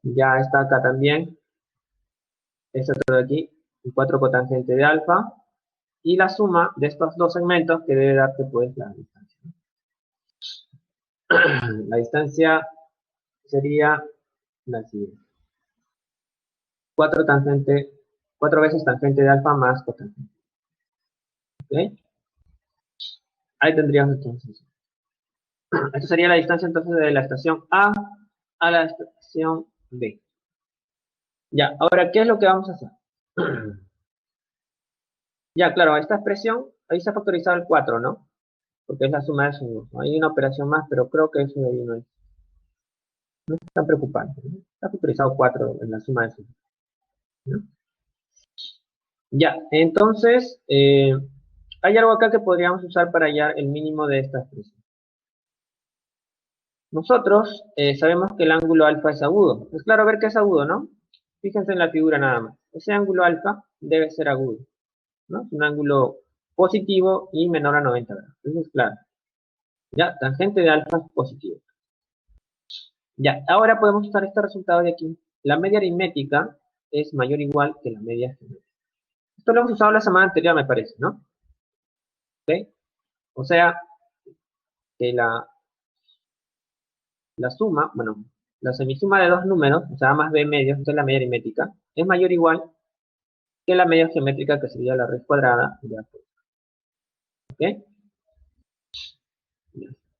Ya está acá también, este otro de aquí, el 4 cotangente de alfa. Y la suma de estos dos segmentos que debe darte, pues, la distancia. La distancia sería la siguiente. 4 tangente, 4 veces tangente de alfa más cotangente. ¿Ok? Ahí tendríamos entonces. Esta sería la distancia entonces de la estación A la estación B. Ya, ahora, ¿qué es lo que vamos a hacer? Ya, claro, esta expresión, ahí se ha factorizado el 4, ¿no? Porque es la suma de sus dos. Hay una operación más, pero creo que eso de ahí no es tan preocupante, ¿no? Está factorizado 4 en la suma de sus dos, ¿no? Ya, entonces, hay algo acá que podríamos usar para hallar el mínimo de esta expresión. Nosotros sabemos que el ángulo alfa es agudo. Es claro ver que es agudo, ¿no? Fíjense en la figura nada más. Ese ángulo alfa debe ser agudo, ¿no? Es un ángulo positivo y menor a 90 grados. Eso es claro. Ya, tangente de alfa es positivo. Ya, ahora podemos usar este resultado de aquí. La media aritmética es mayor o igual que la media geométrica. Esto lo hemos usado la semana anterior, me parece, ¿no? ¿Ok? O sea, que la suma, bueno, la semisuma de dos números, o sea, A más B medios, que es la media aritmética, es mayor o igual que la media geométrica, que sería la raíz cuadrada de A. ¿Ok?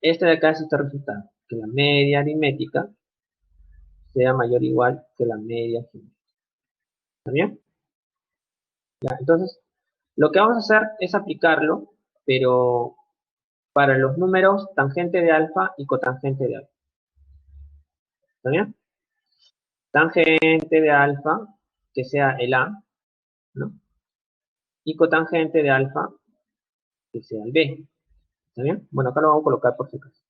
Este de acá es este resultado, que la media aritmética sea mayor o igual que la media geométrica. ¿Está bien? Ya, entonces, lo que vamos a hacer es aplicarlo, pero para los números tangente de alfa y cotangente de alfa. ¿Está bien? Tangente de alfa, que sea el A, ¿no? Y cotangente de alfa, que sea el B. ¿Está bien? Bueno, acá lo vamos a colocar por si acaso.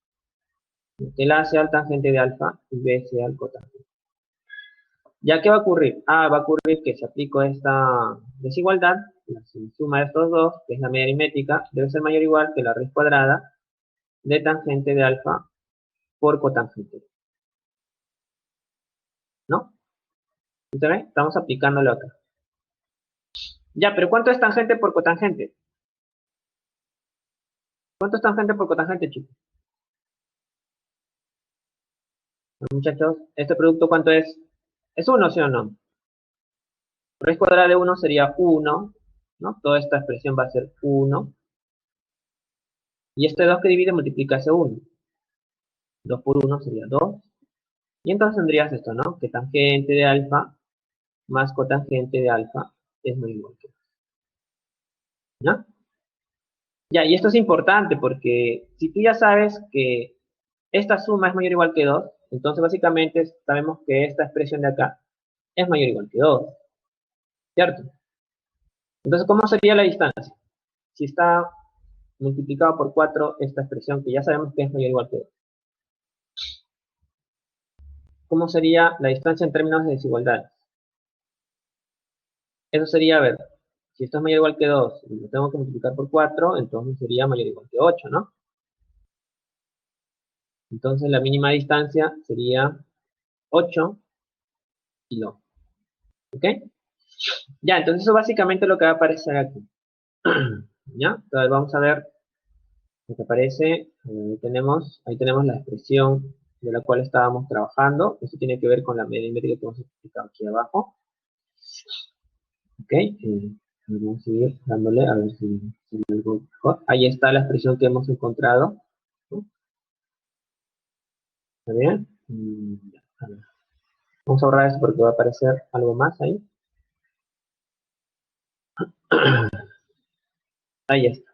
Que el A sea el tangente de alfa y B sea el cotangente. ¿Ya qué va a ocurrir? Va a ocurrir que si aplico esta desigualdad, la suma de estos dos, que es la media aritmética, debe ser mayor o igual que la raíz cuadrada de tangente de alfa por cotangente. ¿No? ¿Entendés? Estamos aplicándolo acá. Ya, pero ¿cuánto es tangente por cotangente? ¿Cuánto es tangente por cotangente, chicos? Muchachos, ¿este producto cuánto es? ¿Es 1, sí o no? Raíz cuadrada de 1 sería 1, ¿no? Toda esta expresión va a ser 1. Y este 2 que divide multiplica ese 1. 2 por 1 sería 2. Y entonces tendrías esto, ¿no? Que tangente de alfa más cotangente de alfa es muy igual que 2. ¿Ya? Ya, y esto es importante porque si tú ya sabes que esta suma es mayor o igual que 2, entonces básicamente sabemos que esta expresión de acá es mayor o igual que 2, ¿cierto? Entonces, ¿cómo sería la distancia? Si está multiplicado por 4 esta expresión que ya sabemos que es mayor o igual que 2. ¿Cómo sería la distancia en términos de desigualdad? Eso sería, a ver, si esto es mayor o igual que 2 y lo tengo que multiplicar por 4, entonces sería mayor o igual que 8, ¿no? Entonces la mínima distancia sería 8 kilómetros. ¿Ok? Ya, entonces eso básicamente es lo que va a aparecer aquí. ¿Ya? Entonces vamos a ver lo que aparece. Ahí tenemos la expresión de la cual estábamos trabajando. Eso tiene que ver con la media métrica que hemos explicado aquí abajo. ¿Ok? Vamos a seguir dándole a ver si hay algo mejor. Ahí está la expresión que hemos encontrado. ¿No? ¿Está bien? Ya, a ver. Vamos a borrar eso porque va a aparecer algo más ahí. Ahí está.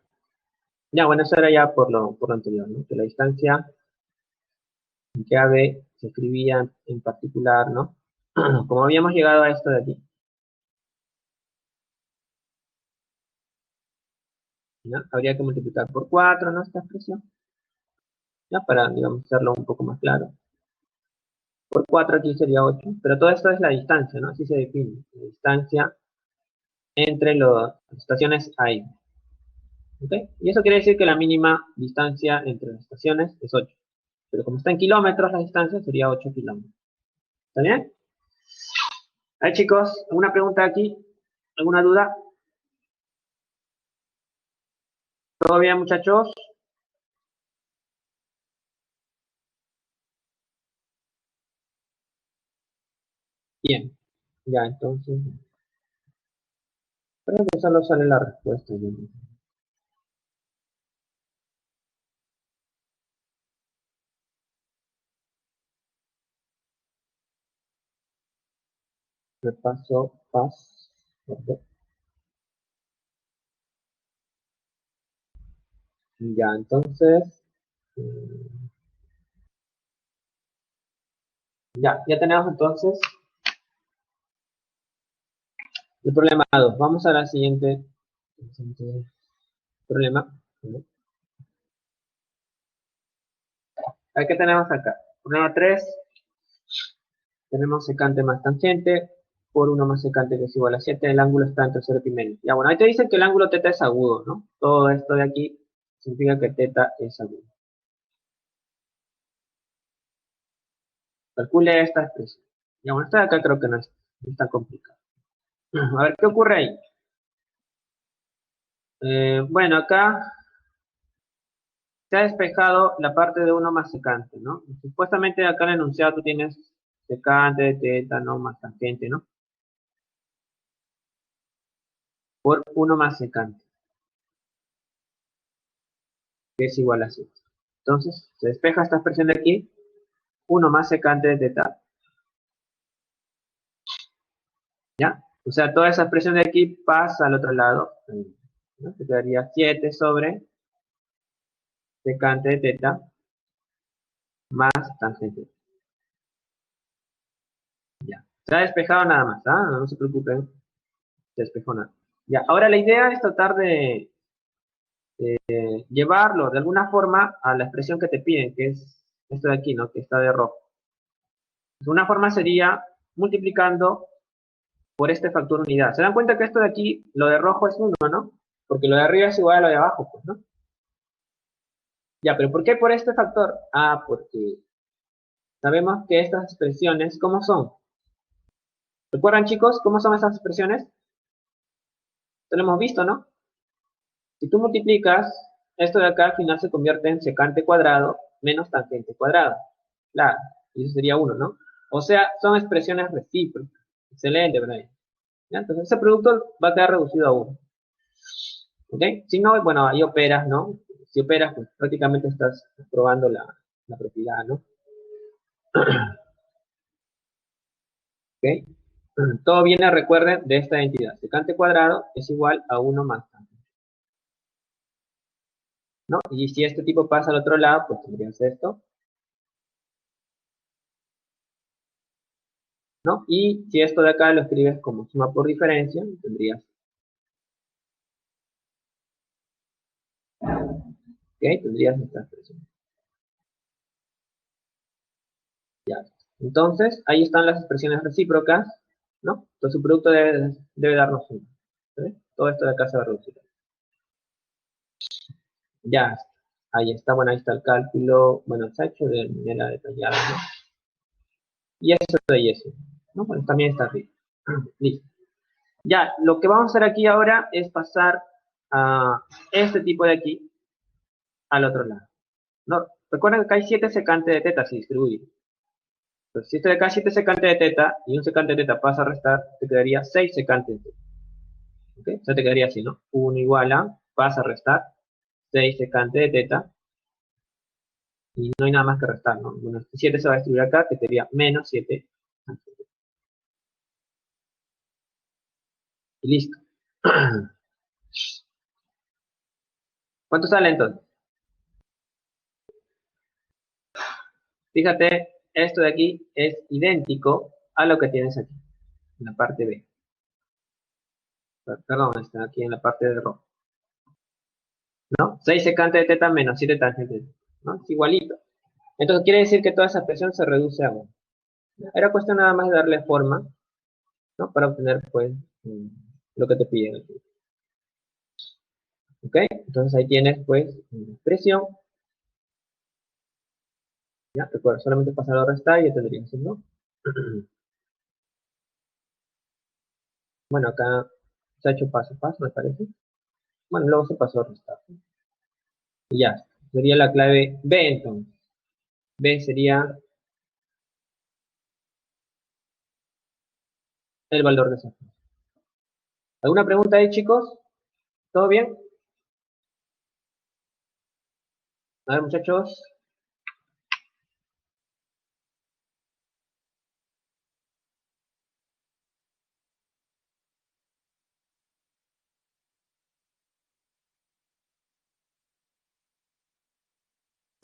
Ya, bueno, eso era ya por lo anterior, ¿no? Que la distancia que AB se escribía en particular, ¿no? Como habíamos llegado a esto de aquí, ¿ya? Habría que multiplicar por 4, ¿no? Esta expresión, ¿ya? Para, digamos, hacerlo un poco más claro. Por 4 aquí sería 8, pero todo esto es la distancia, ¿no? Así se define, la distancia entre las estaciones A y B, ¿ok? Y eso quiere decir que la mínima distancia entre las estaciones es 8. Pero como está en kilómetros la distancia, sería 8 kilómetros. ¿Está bien? A ver, chicos, ¿alguna pregunta aquí? ¿Alguna duda? ¿Todo bien, muchachos? Bien. Ya, entonces, creo que solo sale la respuesta. Yo repaso, paz. Ok. Ya, entonces, mm, ya tenemos entonces el problema 2. Vamos a la siguiente problema. ¿No? A ver, ¿qué tenemos acá? Problema 3, tenemos secante más tangente, por 1 más secante que es igual a 7, el ángulo está entre 0 y medio. Ya, bueno, ahí te dice que el ángulo θ es agudo, ¿no? Todo esto de aquí significa que θ es agudo. Calcule esta expresión. Ya, bueno, esta de acá creo que no es tan complicado. A ver, ¿qué ocurre ahí? Bueno, acá se ha despejado la parte de 1 más secante, ¿no? Supuestamente acá en el enunciado tú tienes secante, θ, ¿no? Más tangente, ¿no? Por 1 más secante, que es igual a 7. Entonces, se despeja esta expresión de aquí, 1 más secante de θ, ¿ya? O sea, toda esa expresión de aquí pasa al otro lado, ¿no? Se quedaría 7 sobre secante de θ más tangente. Ya. Se ha despejado nada más, ¿ah? No se preocupen, se despejó nada. Ya, ahora la idea es tratar de llevarlo de alguna forma a la expresión que te piden, que es esto de aquí, ¿no? Que está de rojo. Una forma sería multiplicando por este factor unidad. ¿Se dan cuenta que esto de aquí, lo de rojo es 1, ¿no? Porque lo de arriba es igual a lo de abajo, pues, ¿no? Ya, pero ¿por qué por este factor? Ah, porque sabemos que estas expresiones, ¿cómo son? ¿Recuerdan, chicos, cómo son esas expresiones? Esto lo hemos visto, ¿no? Si tú multiplicas, esto de acá al final se convierte en secante cuadrado menos tangente cuadrado. Claro, y eso sería 1, ¿no? O sea, son expresiones recíprocas. Excelente, Brian. ¿Ya? Entonces ese producto va a quedar reducido a 1. ¿Ok? Si no, bueno, ahí operas, ¿no? Si operas, pues prácticamente estás probando la propiedad, ¿no? ¿Ok? Todo viene, recuerden, de esta identidad. Secante cuadrado es igual a 1 más tangente, ¿no? Y si este tipo pasa al otro lado, pues tendrías esto, ¿no? Y si esto de acá lo escribes como suma por diferencia, tendrías, ¿ok? Tendrías esta expresión. Ya. Entonces, ahí están las expresiones recíprocas, ¿no? Entonces su producto debe darnos 1. ¿Sí? Todo esto de acá se va a reducir. Ya, ahí está, bueno, ahí está el cálculo, bueno, se ha hecho de manera detallada, ¿no? Y eso de eso, ¿no? Bueno, también está arriba. Listo. Ya, lo que vamos a hacer aquí ahora es pasar a este tipo de aquí al otro lado, ¿no? Recuerden que acá hay 7 secantes de θ, se distribuye. Entonces, si esto de acá es 7 secantes de θ y un secante de θ pasa a restar, te quedaría 6 secantes de θ. ¿Ok? O sea, te quedaría así, ¿no? 1 igual a, pasa a restar, 6 secantes de θ y no hay nada más que restar, ¿no? Bueno, 7 se va a distribuir acá, te quedaría menos 7. Y listo. ¿Cuánto sale entonces? Fíjate, esto de aquí es idéntico a lo que tienes aquí, en la parte B. Perdón, está aquí en la parte de rojo, ¿no? 6 secante de θ menos 7 tangente de θ, ¿no? Es igualito. Entonces quiere decir que toda esa expresión se reduce a 1. Era cuestión nada más de darle forma, ¿no? Para obtener, pues, lo que te piden aquí. ¿Ok? Entonces ahí tienes, pues, una expresión. Ya, recuerda, solamente pasar a restar y ya tendrías, ¿no? Bueno, acá se ha hecho paso a paso, me parece. Bueno, luego se pasó a restar. Y ya, sería la clave B entonces. B sería el valor de esa función. ¿Alguna pregunta ahí, chicos? ¿Todo bien? A ver, muchachos.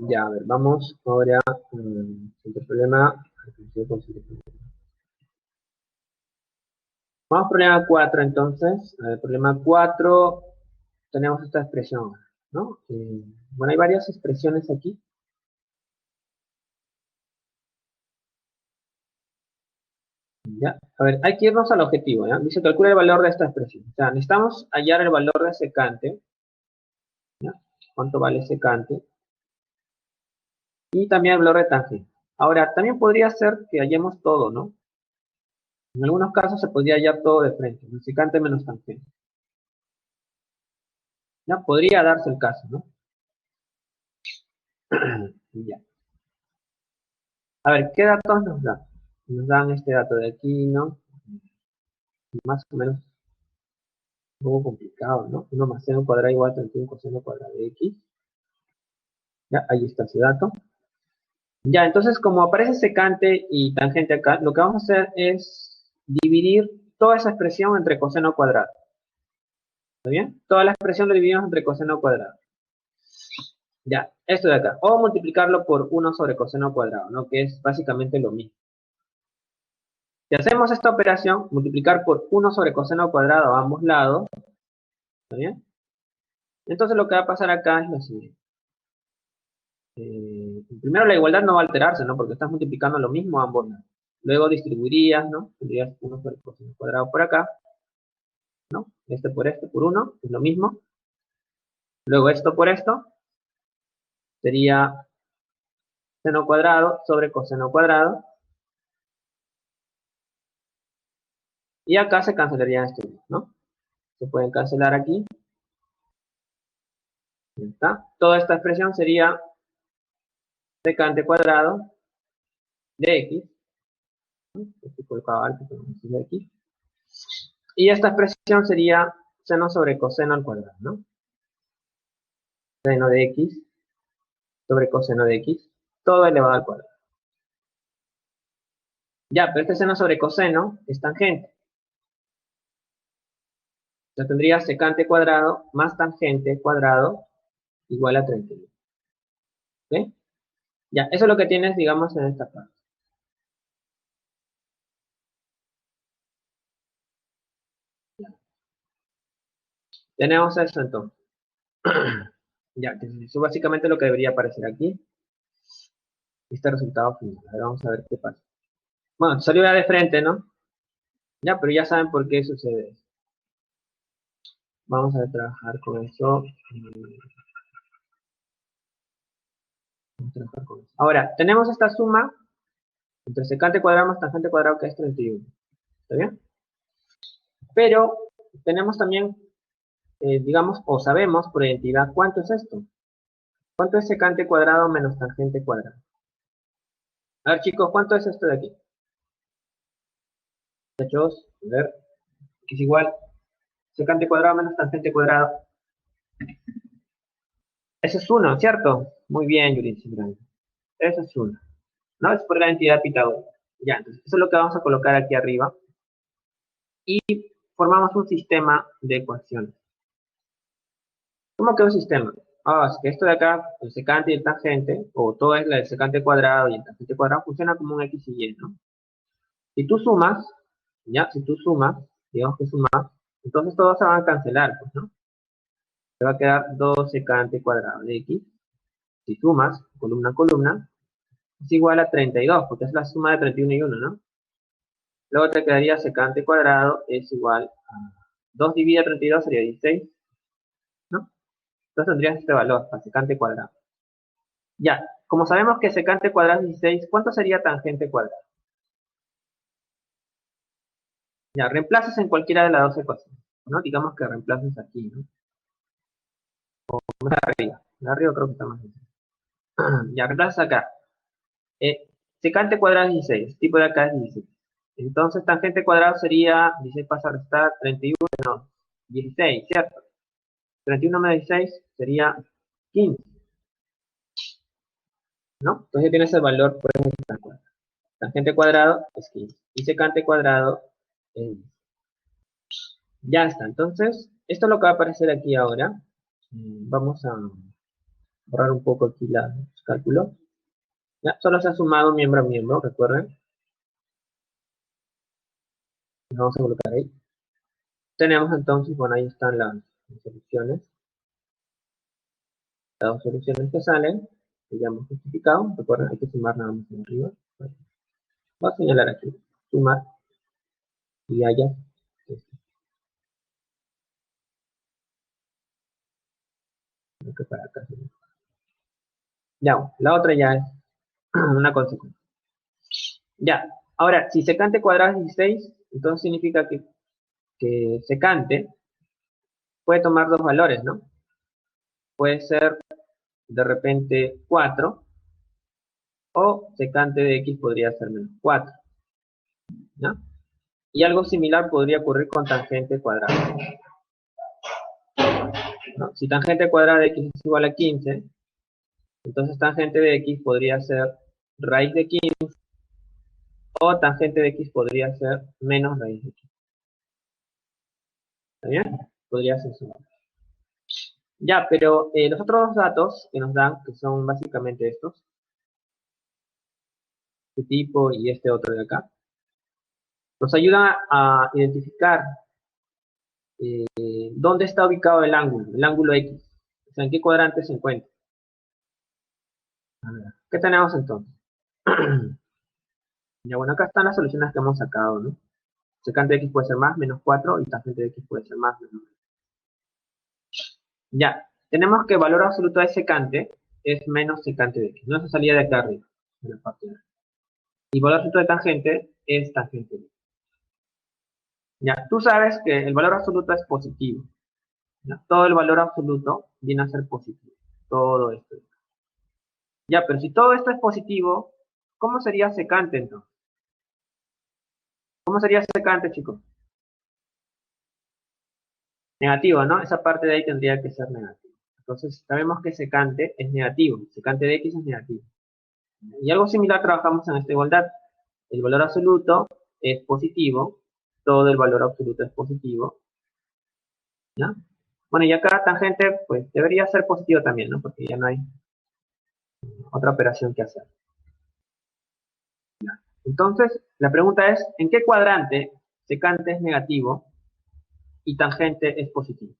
Ya, a ver, vamos ahora el problema. Vamos al problema 4 entonces. A ver, problema 4 tenemos esta expresión, ¿no? Bueno, hay varias expresiones aquí. ¿Ya? A ver, hay que irnos al objetivo, ¿ya? Dice, calcula el valor de esta expresión. O sea, necesitamos hallar el valor de secante, ¿ya? ¿Cuánto vale secante? Y también el valor de tangente. Ahora, también podría ser que hallemos todo, ¿no? En algunos casos se podría hallar todo de frente, ¿no? Secante menos tangente. ¿Ya? Podría darse el caso, ¿no? Ya. A ver, ¿qué datos nos dan? Nos dan este dato de aquí, ¿no? Más o menos un poco complicado, ¿no? 1 más seno cuadrado igual a 31 coseno cuadrado de x. Ya, ahí está ese dato. Ya, entonces como aparece secante y tangente acá, lo que vamos a hacer es dividir toda esa expresión entre coseno cuadrado. ¿Está bien? Toda la expresión la dividimos entre coseno cuadrado. Ya, esto de acá. O multiplicarlo por 1 sobre coseno cuadrado, ¿no? Que es básicamente lo mismo. Si hacemos esta operación, multiplicar por 1 sobre coseno cuadrado a ambos lados, ¿está bien? Entonces lo que va a pasar acá es lo siguiente. Primero la igualdad no va a alterarse, ¿no? Porque estás multiplicando lo mismo a ambos lados. Luego distribuirías, ¿no? Tendrías 1 sobre coseno cuadrado por acá, ¿no? Este por 1, es lo mismo. Luego esto por esto, sería seno cuadrado sobre coseno cuadrado. Y acá se cancelarían estos, ¿no? Se pueden cancelar aquí. Ya está. Toda esta expresión sería secante cuadrado de x. Estoy colocado alto, pero no de aquí. Y esta expresión sería seno sobre coseno al cuadrado, ¿no? Seno de x sobre coseno de x, todo elevado al cuadrado. Ya, pero este seno sobre coseno es tangente. Ya tendría secante cuadrado más tangente cuadrado igual a 31. ¿Ok? Ya, eso es lo que tienes, digamos, en esta parte. Ya. Tenemos eso entonces. Ya, eso básicamente lo que debería aparecer aquí. Este resultado final. A ver, vamos a ver qué pasa. Bueno, salió ya de frente, ¿no? Ya, pero ya saben por qué sucede eso. Vamos a trabajar con eso. Vamos a trabajar con eso. Ahora, tenemos esta suma entre secante cuadrado más tangente cuadrado, que es 31. ¿Está bien? Pero tenemos también, digamos, o sabemos por identidad cuánto es esto. ¿Cuánto es secante cuadrado menos tangente cuadrado? A ver, chicos, ¿cuánto es esto de aquí? Muchachos, a ver, que es igual secante cuadrado menos tangente cuadrado. Eso es 1, ¿cierto? Muy bien, Yuri. Eso es 1. ¿No? Es por la identidad pitagórica. Ya, entonces, eso es lo que vamos a colocar aquí arriba. Y formamos un sistema de ecuaciones. ¿Cómo queda un sistema? Ah, es que esto de acá, el secante y el tangente, o todo es el secante cuadrado y el tangente cuadrado, funciona como un x y y, ¿no? Si tú sumas, ya, si tú sumas, digamos que sumas, entonces todos se van a cancelar, pues, ¿no? Te va a quedar 2 secante cuadrado de x. Si sumas, columna a columna, es igual a 32, porque es la suma de 31 y 1, ¿no? Luego te quedaría secante cuadrado es igual a 2 dividido 32 sería 16, ¿no? Entonces tendrías este valor, para secante cuadrado. Ya, como sabemos que secante cuadrado es 16, ¿cuánto sería tangente cuadrado? Ya, reemplazas en cualquiera de las dos ecuaciones, ¿no? Digamos que reemplaces aquí, ¿no? En arriba creo que está más difícil. Ya, reemplazas acá. Eh, secante cuadrado es 16, tipo de acá es 16. Entonces tangente cuadrado sería, 16 pasa a restar, 31, no, 16, ¿cierto? 31 menos 16 sería 15, ¿no? Entonces ya tienes el valor por el secante cuadrado. Tangente cuadrado es 15 y secante cuadrado es 10. Ya está, entonces, esto es lo que va a aparecer aquí ahora. Vamos a borrar un poco aquí los cálculos. Ya, solo se ha sumado miembro a miembro, recuerden. Vamos a colocar ahí. Tenemos entonces, bueno, ahí están las soluciones. Las dos soluciones que salen, que ya hemos justificado. Recuerden, hay que sumar nada más en arriba. Voy a señalar aquí, sumar. y haya creo que para acá. Ya, la otra ya es una consecuencia. Ya, ahora, si secante cuadrado es 16, entonces significa que secante puede tomar dos valores, ¿no? Puede ser de repente 4 o secante de x podría ser menos 4, ¿no? Y algo similar podría ocurrir con tangente cuadrada, ¿no? Si tangente cuadrada de x es igual a 15, entonces tangente de x podría ser raíz de 15 o tangente de x podría ser menos raíz de 15. ¿Está bien? Podría ser eso. Ya, pero los otros datos que nos dan, que son básicamente estos, este tipo y este otro de acá, nos ayudan a identificar dónde está ubicado el ángulo X, o sea, en qué cuadrante se encuentra. A ver, ¿qué tenemos entonces? Ya, bueno, acá están las soluciones que hemos sacado, ¿no? Secante de X puede ser más, menos 4, y tangente de X puede ser más, menos 9. Ya, tenemos que el valor absoluto de secante es menos secante de X, no es salida de acá arriba, de la parte de arriba. Y el valor absoluto de tangente es tangente de X. Ya, tú sabes que el valor absoluto es positivo, ¿no? Todo el valor absoluto viene a ser positivo, todo esto. Ya, pero si todo esto es positivo, ¿cómo sería secante entonces? ¿Cómo sería secante, chicos? Negativo, ¿no? Esa parte de ahí tendría que ser negativo. Entonces, sabemos que secante es negativo, secante de X es negativo. Y algo similar trabajamos en esta igualdad. El valor absoluto es positivo, todo el valor absoluto es positivo, ¿no? Bueno, y acá tangente, pues debería ser positivo también, ¿no? Porque ya no hay otra operación que hacer. Entonces, la pregunta es, ¿en qué cuadrante secante es negativo y tangente es positivo?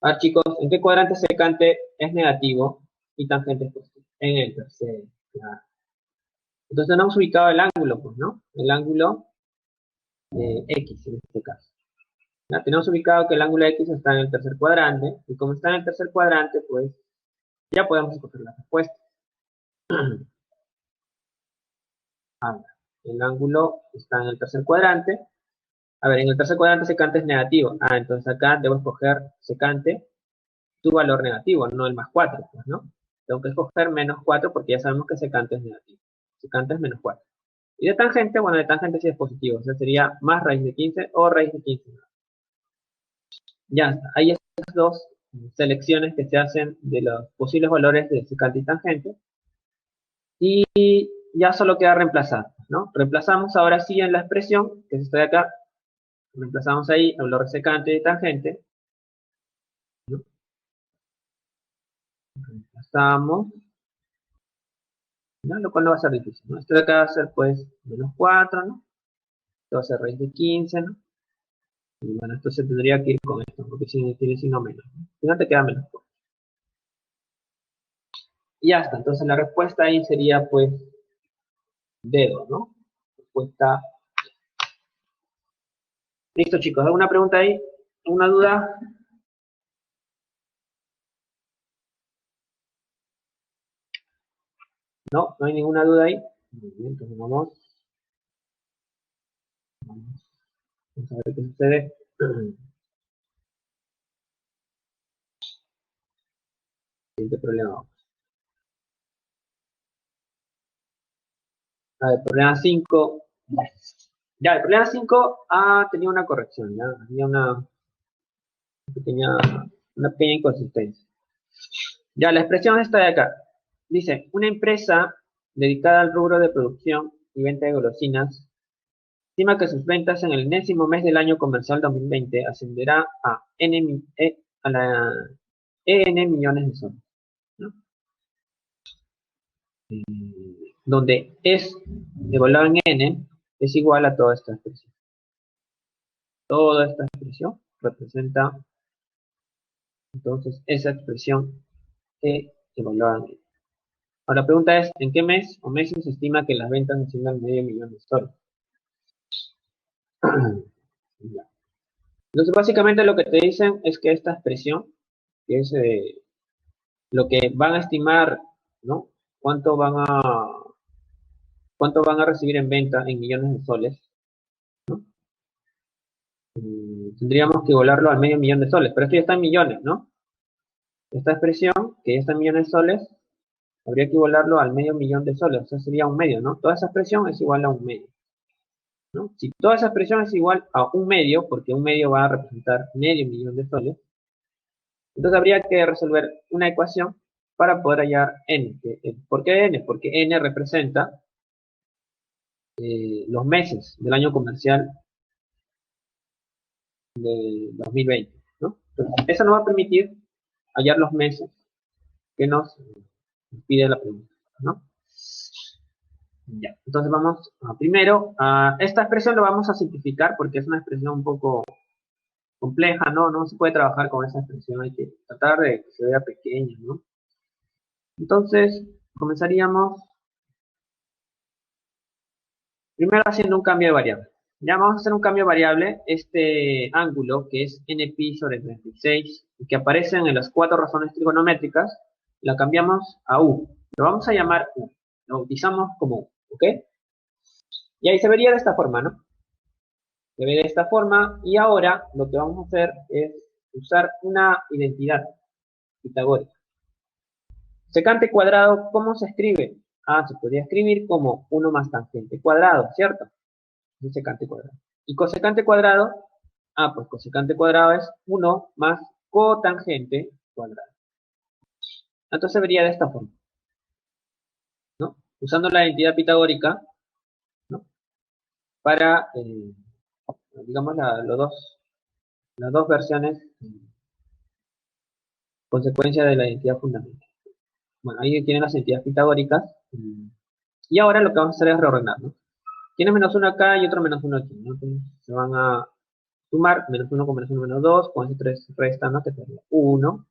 A ver, chicos, ¿en qué cuadrante secante es negativo y tangente es positivo? En el tercero, claro. Entonces no hemos ubicado el ángulo, pues, ¿no? El ángulo X en este caso. ¿Ya? Tenemos ubicado que el ángulo X está en el tercer cuadrante, y como está en el tercer cuadrante, pues ya podemos escoger la respuesta. Ahora, el ángulo está en el tercer cuadrante. A ver, en el tercer cuadrante secante es negativo. Ah, entonces acá debo escoger secante, su valor negativo, no el más 4, pues, ¿no? Tengo que escoger menos 4 porque ya sabemos que secante es negativo. Secante es menos 4. Y de tangente, bueno, de tangente sí es positivo. O sea, sería más raíz de 15 o raíz de 15. Ya está. Hay estas dos selecciones que se hacen de los posibles valores de secante y tangente. Y ya solo queda reemplazar, ¿no? Reemplazamos ahora sí en la expresión, que es esta de acá. Reemplazamos ahí el valor secante y tangente, ¿no? Reemplazamos, ¿no? Lo cual no va a ser difícil, ¿no? Esto de acá va a ser, pues, menos 4, ¿no? Esto va a ser raíz de 15, ¿no? Y bueno, esto se tendría que ir con esto, porque si tiene signo menos, ¿no? Al final te queda menos 4. Y ya está, entonces la respuesta ahí sería, pues, dedo, ¿no? Respuesta. Listo, chicos, ¿alguna pregunta ahí? ¿Alguna duda? No, no hay ninguna duda ahí. Muy bien, entonces vamos a ver qué sucede. Siguiente problema. A ver, problema 5. Ya, el problema 5 tenía una corrección, ¿ya? Había pequeña, una pequeña inconsistencia. Ya, la expresión está de acá. Dice, una empresa dedicada al rubro de producción y venta de golosinas estima que sus ventas en el 10º mes del año comercial 2020 ascenderá a EN millones de soles, ¿no? Donde es evaluado en N es igual a toda esta expresión. Toda esta expresión representa entonces esa expresión que evaluada en N. Ahora la pregunta es, ¿en qué mes o meses se estima que las ventas asciendan medio millón de soles? Ya. Entonces, básicamente lo que te dicen es que esta expresión, que es lo que van a estimar, ¿no? Cuánto van a, cuánto van a recibir en venta en millones de soles, ¿no? Tendríamos que volarlo al medio millón de soles, pero esto ya está en millones, ¿no? Esta expresión, que ya está en millones de soles, habría que volarlo al medio millón de soles, o sea, sería un medio, ¿no? Toda esa expresión es igual a un medio, ¿no? Si toda esa expresión es igual a un medio, porque un medio va a representar medio millón de soles, entonces habría que resolver una ecuación para poder hallar n. ¿Por qué n? Porque n representa los meses del año comercial del 2020, ¿no? Entonces, eso nos va a permitir hallar los meses que nos pide la pregunta, ¿no? Ya, entonces vamos primero a esta expresión lo vamos a simplificar porque es una expresión un poco compleja, ¿no? No se puede trabajar con esa expresión, hay que tratar de que se vea pequeña, ¿no? Entonces, comenzaríamos primero haciendo un cambio de variable. Ya vamos a hacer un cambio de variable, este ángulo que es npi sobre 36, que aparece en las cuatro razones trigonométricas, la cambiamos a u. Lo vamos a llamar u, lo bautizamos como u, ¿ok? Y ahí se vería de esta forma, ¿no? Se ve de esta forma y ahora lo que vamos a hacer es usar una identidad pitagórica. Secante cuadrado, ¿cómo se escribe? Ah, se podría escribir como 1 más tangente cuadrado, ¿cierto? Es secante cuadrado. ¿Y cosecante cuadrado? Ah, pues cosecante cuadrado es 1 más cotangente cuadrado. Entonces se vería de esta forma, ¿no? Usando la identidad pitagórica, ¿no? Para, digamos, las dos versiones, consecuencia de la identidad fundamental. Bueno, ahí tienen las entidades pitagóricas. Y ahora lo que vamos a hacer es reordenar, ¿no? Tiene menos 1 acá y otro menos 1 aquí, ¿no? Entonces se van a sumar menos 1 con menos 1 menos 2, con ese 3 restan, ¿no? Que sería 1.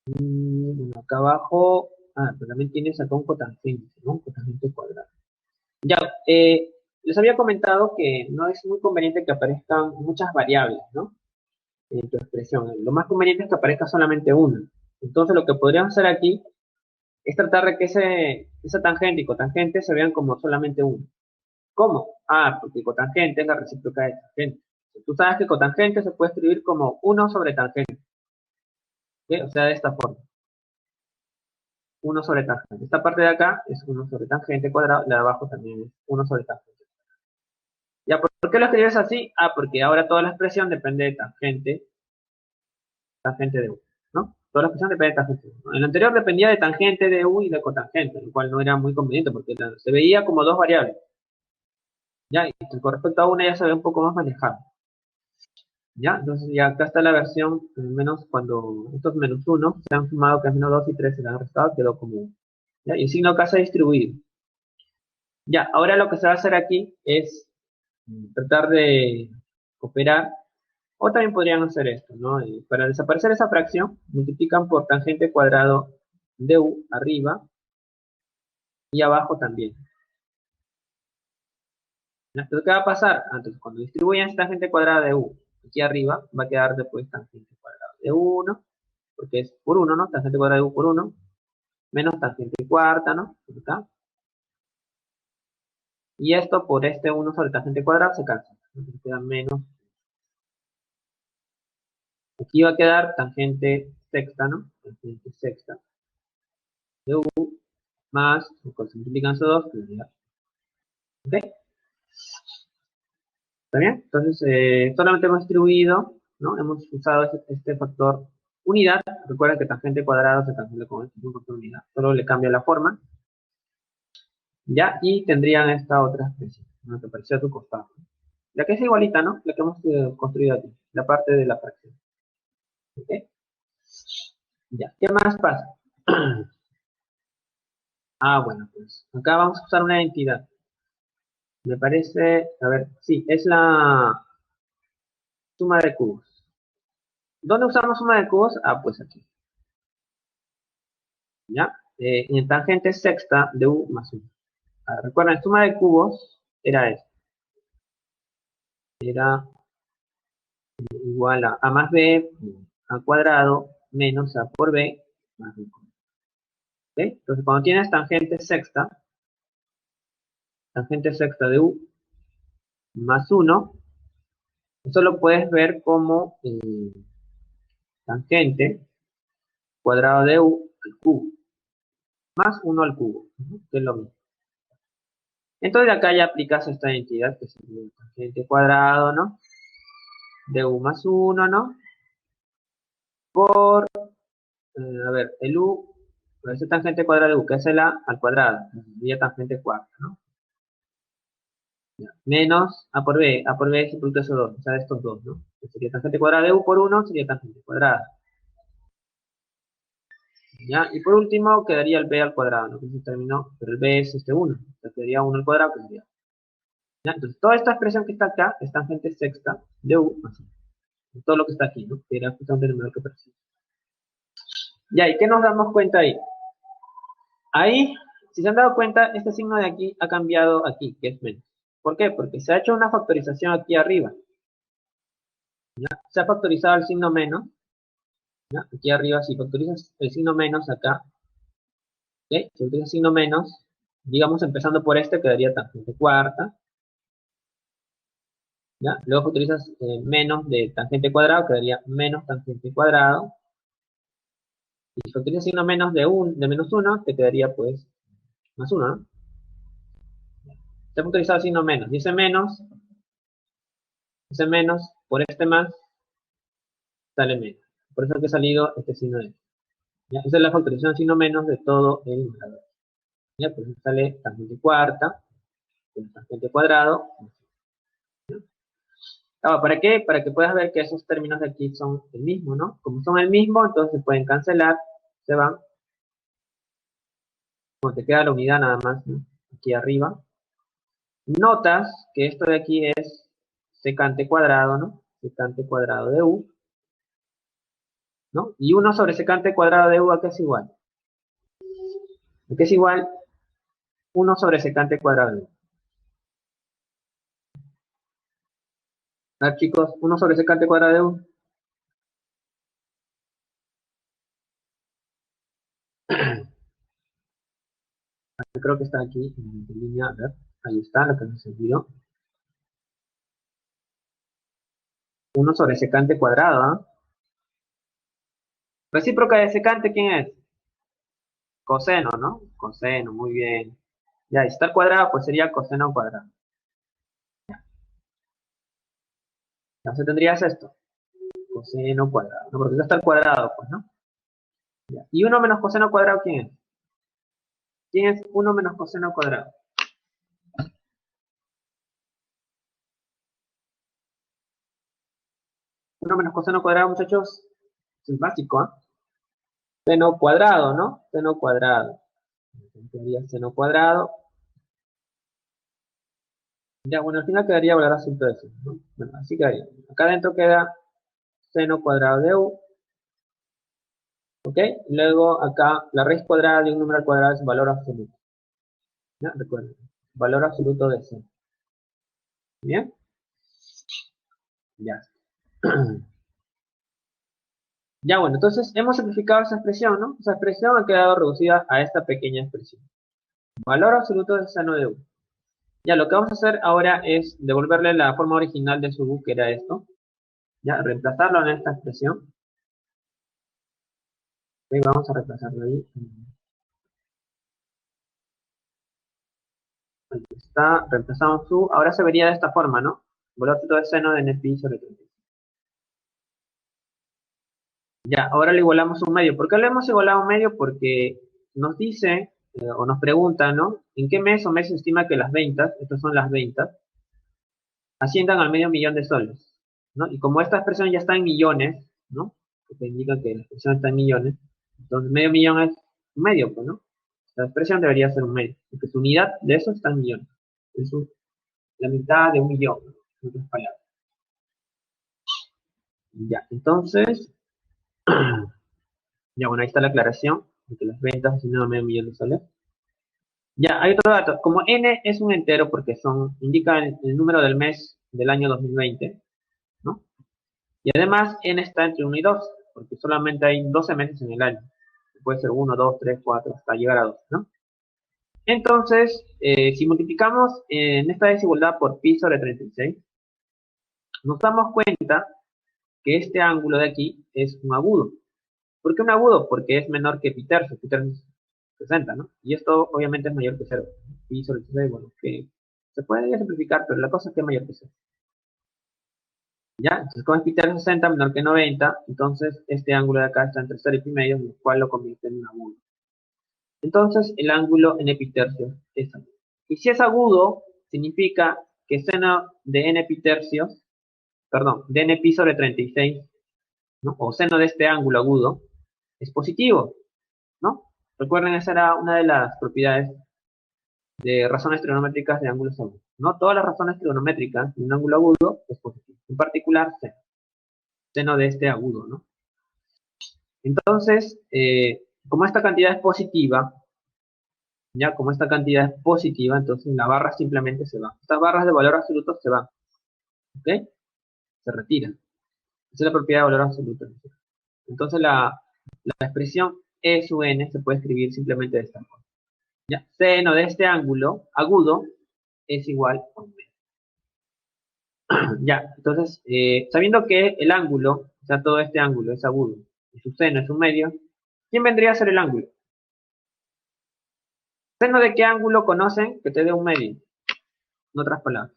Bueno, acá abajo, pero también tienes acá un cotangente, ¿no? Un cotangente cuadrado. Ya, les había comentado que no es muy conveniente que aparezcan muchas variables, ¿no? En tu expresión. Lo más conveniente es que aparezca solamente una. Entonces lo que podríamos hacer aquí es tratar de que esa tangente y cotangente se vean como solamente uno. ¿Cómo? Ah, porque cotangente es la recíproca de tangente. Tú sabes que cotangente se puede escribir como 1 sobre tangente. ¿Sí? O sea, de esta forma. 1 sobre tangente. Esta parte de acá es 1 sobre tangente cuadrado, la de abajo también es 1 sobre tangente. ¿Ya? ¿Por qué lo escribes así? Ah, porque ahora toda la expresión depende de tangente de u, ¿no? Toda la expresión depende de tangente de u, ¿no? En el anterior dependía de tangente de u y de cotangente, lo cual no era muy conveniente porque se veía como dos variables. ¿Ya? Y con respecto a una ya se ve un poco más manejable. ¿Ya? Entonces ya acá está la versión, menos cuando estos menos 1 se han sumado, que es menos 2 y 3 se le han restado, quedó como 1. ¿Ya? Y el signo acá se ha distribuido. Ya, ahora lo que se va a hacer aquí es tratar de operar, o también podrían hacer esto, ¿no? Para desaparecer esa fracción, multiplican por tangente cuadrado de u arriba y abajo también. Entonces, ¿qué va a pasar? Entonces, cuando distribuyan esta tangente cuadrada de u aquí arriba, va a quedar después tangente cuadrado de 1, porque es por 1, ¿no? Tangente cuadrada de u por 1, menos tangente cuarta, ¿no? Acá. Y esto por este 1 sobre tangente cuadrada se cancela. Entonces queda menos. Aquí va a quedar tangente sexta, ¿no? Tangente sexta de u más, cuando se multiplican esos dos, claridad. ¿Ok? ¿Está bien? Entonces, solamente hemos distribuido, ¿no? Hemos usado este factor unidad. Recuerda que tangente cuadrado se cancela con este factor unidad. Solo le cambia la forma. ¿Ya? Y tendrían esta otra expresión, ¿no? Que apareció a tu costado. La que es igualita, ¿no? La que hemos construido aquí. La parte de la fracción. ¿Ok? Ya. ¿Qué más pasa? Bueno, pues acá vamos a usar una entidad. Me parece, a ver, sí, es la suma de cubos. ¿Dónde usamos suma de cubos? Ah, pues aquí. ¿Ya? En tangente sexta de u más 1. Recuerden, suma de cubos era esto. era igual a más b al cuadrado menos a por b más b. ¿Ok? Entonces, cuando tienes tangente sexta de u más 1, eso lo puedes ver como tangente cuadrado de u al cubo, más 1 al cubo, ¿no? Que es lo mismo. Entonces acá ya aplicas esta identidad, que sería tangente cuadrado, ¿no? De u más 1, ¿no? Por, a ver, el u, ese tangente cuadrado de u, que es el a al cuadrado, sería tangente cuarta, ¿no? Ya. Menos a por b es el producto de esos dos, o sea, de estos dos, ¿no? Que sería tangente cuadrada de u por 1, sería tangente cuadrada. ¿Ya? Y por último quedaría el b al cuadrado, ¿no? Que se terminó, pero el b es 1, o sea, quedaría 1 al cuadrado, que sería. ¿Ya? Entonces, toda esta expresión que está acá es tangente sexta de u más 1. Todo lo que está aquí, ¿no? Que era justamente el número que percibe. Ya, ¿y qué nos damos cuenta ahí? Ahí, si se han dado cuenta, este signo de aquí ha cambiado aquí, que es menos. ¿Por qué? Porque se ha hecho una factorización aquí arriba. ¿Ya? Se ha factorizado el signo menos. ¿Ya? Aquí arriba, si factorizas el signo menos acá, ¿ok? Si utilizas signo menos, digamos empezando por este, quedaría tangente cuarta. ¿Ya? Luego utilizas menos de tangente cuadrado, quedaría menos tangente cuadrado. Y si utilizas signo menos de menos 1, te quedaría pues más 1, ¿no? Se ha utilizado el signo menos. Dice menos, por este más, sale menos. Por eso es que ha salido este signo de. ¿Ya? Esa es la factorización signo menos de todo el numerador. ¿Ya? Por eso sale tangente cuarta, tangente cuadrado. ¿Para qué? Para que puedas ver que esos términos de aquí son el mismo, ¿no? Como son el mismo, entonces se pueden cancelar, se van. Como te queda la unidad nada más, ¿no? Aquí arriba. Notas que esto de aquí es secante cuadrado, ¿no? Secante cuadrado de u, ¿no? Y 1 sobre secante cuadrado de u, ¿a qué es igual? ¿A qué es igual 1 sobre secante cuadrado de u? A ver, chicos, 1 sobre secante cuadrado de u. Creo que está aquí en línea, a ver, ahí está lo que nos olvidó. 1 sobre secante cuadrado, ¿ah? Recíproca de secante, ¿quién es? Coseno, ¿no? Coseno, muy bien. Ya, y si está al cuadrado, pues sería coseno cuadrado. Entonces tendrías esto, coseno cuadrado, ¿no? Porque ya está al cuadrado, pues, ¿no? Ya. ¿Y 1 menos coseno cuadrado quién es? ¿Quién es 1 menos coseno cuadrado? 1 menos coseno cuadrado, muchachos, es básico, ¿ah? Seno cuadrado, ¿no? Seno cuadrado. Tendría seno cuadrado. Ya, bueno, al final quedaría valor absoluto de eso, ¿no? Bueno, así quedaría. Acá adentro queda seno cuadrado de u, ¿ok? Luego acá la raíz cuadrada de un número al cuadrado es valor absoluto. ¿Ya? Recuerden, valor absoluto de seno. ¿Bien? Ya. Ya, bueno, entonces hemos simplificado esa expresión, ¿no? Esa expresión ha quedado reducida a esta pequeña expresión. Valor absoluto de seno de u. Ya, lo que vamos a hacer ahora es devolverle la forma original de su u, que era esto. Ya, reemplazarlo en esta expresión. Ok, vamos a reemplazarlo ahí. Ahí está, reemplazamos su. Ahora se vería de esta forma, ¿no? Valor absoluto de seno de n pi sobre 30. Ya, ahora le igualamos un medio. ¿Por qué le hemos igualado un medio? Porque nos dice, o nos pregunta, ¿no? ¿En qué mes o mes se estima que las ventas, estas son las ventas, asciendan al medio millón de soles? ¿No? Y como esta expresión ya está en millones, ¿no? Que te indica que la expresión está en millones, entonces medio millón es un medio, pues, ¿no? La expresión debería ser un medio, porque su unidad de eso está en millones. Es la mitad de un millón, en otras palabras. Ya, entonces, ya bueno, ahí está la aclaración de que las ventas ascienden al medio millón de soles. Ya, hay otro dato. Como n es un entero porque indica el número del mes del año 2020, ¿no? Y además n está entre 1 y 2, porque solamente hay 12 meses en el año. Puede ser 1, 2, 3, 4, hasta llegar a 2, ¿no? Entonces, si multiplicamos en esta desigualdad por pi sobre 36, nos damos cuenta que este ángulo de aquí es un agudo. ¿Por qué un agudo? Porque es menor que pi tercio es 60, ¿no? Y esto obviamente es mayor que 0. Pi sobre 36, bueno, que se puede simplificar, pero la cosa es que es mayor que 0. ¿Ya? Entonces, como es pi tercio 60 menor que 90, entonces este ángulo de acá está entre 0 y pi medio, lo cual lo convierte en un agudo. Entonces, el ángulo n pi tercios es agudo. Y si es agudo, significa que seno de n pi tercios, perdón, de n pi sobre 36, ¿no? O seno de este ángulo agudo, es positivo, ¿no? Recuerden, esa era una de las propiedades de razones trigonométricas de ángulos agudos, ¿no? Todas las razones trigonométricas de un ángulo agudo es positivo. En particular, seno de este agudo, ¿no? Entonces, como esta cantidad es positiva, ya como esta cantidad es positiva, entonces la barra simplemente se va. Estas barras de valor absoluto se van, ¿ok? Se retiran. Esa es la propiedad de valor absoluto. Entonces la expresión E sub n se puede escribir simplemente de esta forma. ¿Ya? Seno de este ángulo agudo es igual a 1 medio. Ya, entonces, sabiendo que el ángulo, o sea, todo este ángulo es agudo, y su seno es 1 medio, ¿quién vendría a ser el ángulo? ¿Seno de qué ángulo conocen que te dé 1 medio? En otras palabras.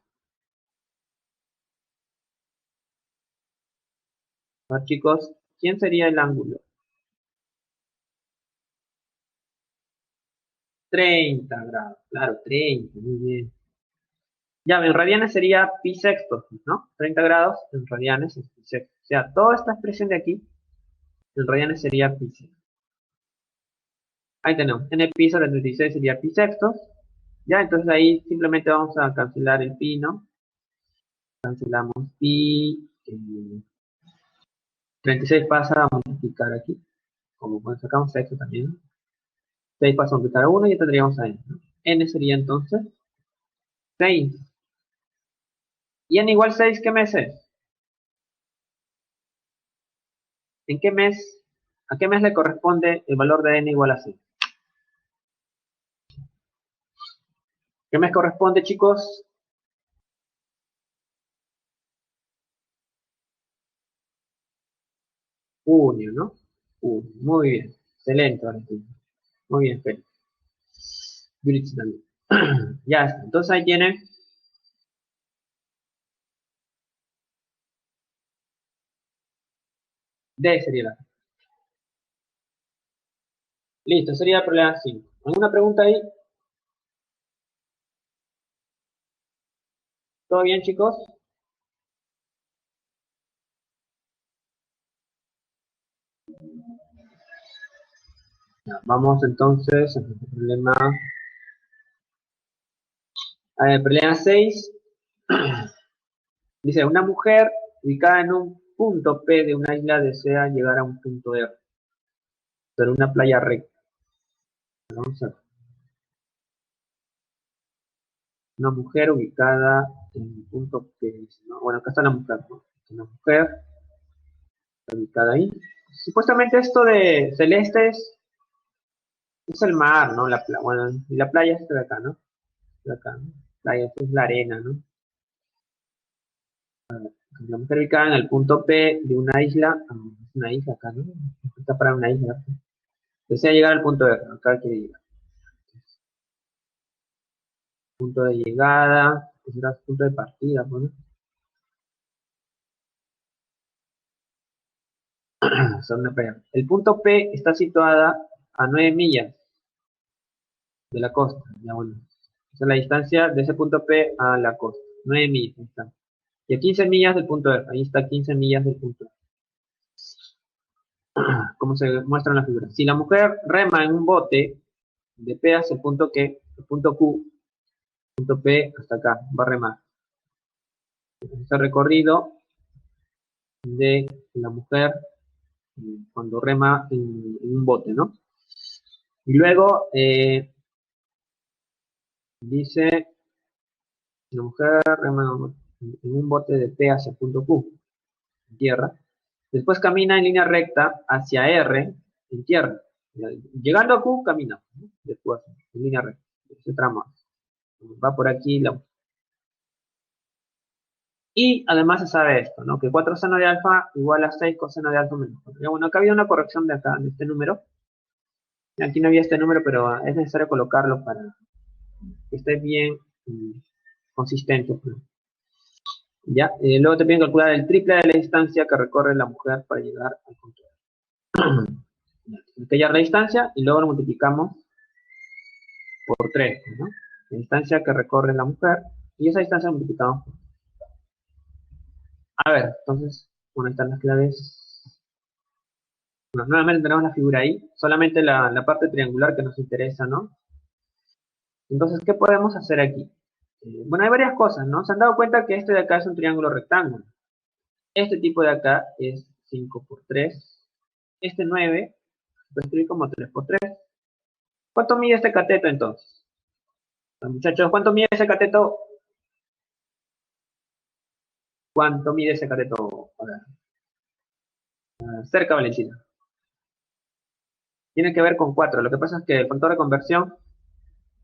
A ver, chicos, ¿quién sería el ángulo? 30 grados, claro, 30, muy bien. Ya, en radianes sería pi sexto, ¿no? 30 grados en radianes es pi sexto. O sea, toda esta expresión de aquí, en radianes sería pi sexto. Ahí tenemos, n pi sobre 36 sería pi sextos. Ya, entonces ahí simplemente vamos a cancelar el pi, ¿no? Cancelamos pi. 36 pasa a multiplicar aquí. Como cuando sacamos sexto también, ¿no? 6 pasa a multiplicar a 1 y ya tendríamos a n, ¿no? N sería entonces 6. ¿Y n igual 6 qué mes es? ¿En qué mes? ¿A qué mes le corresponde el valor de n igual a 6? ¿Qué mes corresponde, chicos? Junio, ¿no? Junio. Muy bien. Excelente, Valentín. Muy bien, Félix. Yulitz también. Ya está. Entonces ahí tiene D sería la. Listo, sería el problema 5. ¿Alguna pregunta ahí? ¿Todo bien, chicos? Ya, vamos entonces al problema. A ver, problema 6. Dice, una mujer ubicada en un punto P de una isla desea llegar a un punto R, pero una playa recta. Vamos a ver. Una mujer ubicada en un punto P, ¿no? Bueno, acá está la mujer, ¿no? Una mujer ubicada ahí. Supuestamente esto de celeste es el mar, ¿no? Bueno, y la playa es esta de acá, ¿no? De acá, ¿no? Playa, esta es la arena, ¿no? La mujer ubicada en el punto P de una isla, es una isla acá, ¿no? Está para una isla. Desea llegar al punto R, acá quiere llegar. Punto de llegada, pues era punto de partida, pues, ¿no? Son una playa. El punto P está situada a 9 millas de la costa, ya bueno. Esa es la distancia de ese punto P a la costa, 9 millas, ahí está. Y a 15 millas del punto R, ahí está 15 millas del punto R. Como se muestra en la figura. Si la mujer rema en un bote de P hacia el punto el punto Q, punto P hasta acá, va a remar. Ese recorrido de la mujer cuando rema en un bote, ¿no? Y luego dice, la mujer rema en un bote. en un bote de P hacia punto Q, en tierra. Después camina en línea recta hacia R, en tierra. Llegando a Q, camina, ¿no? Después, en línea recta. Ese tramo va por aquí. Y además se sabe esto, ¿no? Que 4 seno de alfa igual a 6 coseno de alfa menos 4. Ya, bueno, acá había una corrección de acá, de este número. Aquí no había este número, pero es necesario colocarlo para que esté bien consistente, ¿no? Ya, luego te piden calcular el triple de la distancia que recorre la mujer para llegar al control. Aquella es la distancia y luego lo multiplicamos por 3, ¿no? La distancia que recorre la mujer y esa distancia la multiplicamos por... A ver, entonces, bueno, están las claves. Bueno, nuevamente tenemos la figura ahí, solamente la parte triangular que nos interesa, ¿no? Entonces, ¿qué podemos hacer aquí? Bueno, hay varias cosas, ¿no? Se han dado cuenta que este de acá es un triángulo rectángulo. Este tipo de acá es 5 por 3. Este 9 se puede escribir como 3 por 3. ¿Cuánto mide este cateto entonces? Muchachos, ¿cuánto mide ese cateto? ¿Cuánto mide ese cateto? A ver, cerca Valentina. Tiene que ver con 4. Lo que pasa es que el factor de conversión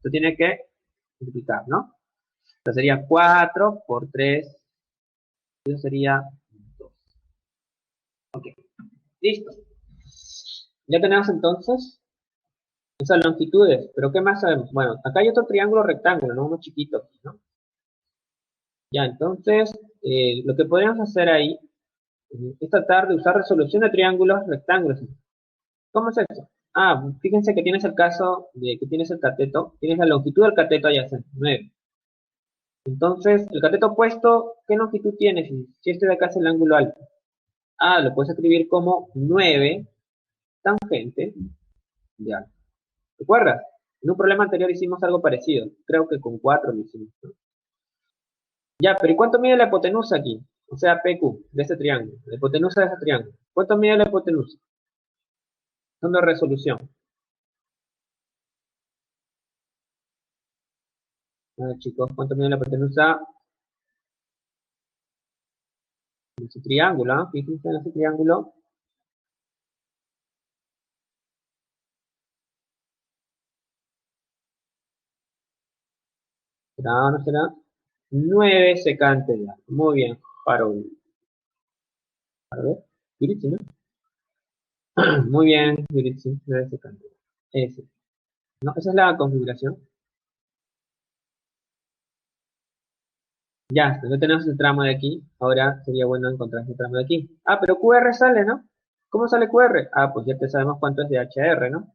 se tiene que multiplicar, ¿no? Entonces sería 4 por 3. Eso sería 2. Ok, listo. Ya tenemos entonces esas longitudes. ¿Pero qué más sabemos? Bueno, acá hay otro triángulo rectángulo, ¿no? Uno chiquito aquí, ¿no? Ya, entonces, lo que podríamos hacer ahí es tratar de usar resolución de triángulos rectángulos. ¿Cómo es eso? Ah, fíjense que tienes el caso de que tienes el cateto, tienes la longitud del cateto adyacente, 9. Entonces, el cateto opuesto, ¿qué longitud tiene? Si este de acá es el ángulo alfa. Ah, lo puedes escribir como 9 tangente de alfa. ¿Recuerdas? En un problema anterior hicimos algo parecido. Creo que con 4 lo hicimos, ¿no? Ya, pero ¿y cuánto mide la hipotenusa aquí? O sea, PQ, de este triángulo. La hipotenusa de este triángulo. ¿Cuánto mide la hipotenusa? Son de resolución. A ver, chicos, ¿cuánto mide la hipotenusa de ese triángulo? ¿Ah? Fíjense en ese triángulo. ¿Será o no será? 9 secantes de alfa. Muy bien, Harold. A ver, Yuritsi, ¿no? Muy bien, Yuritsi, 9 secantes. Ese. ¿No? Esa es la configuración. Ya, ya tenemos el tramo de aquí. Ahora sería bueno encontrar ese tramo de aquí. Ah, pero QR sale, ¿no? ¿Cómo sale QR? Ah, pues ya te sabemos cuánto es de HR, ¿no?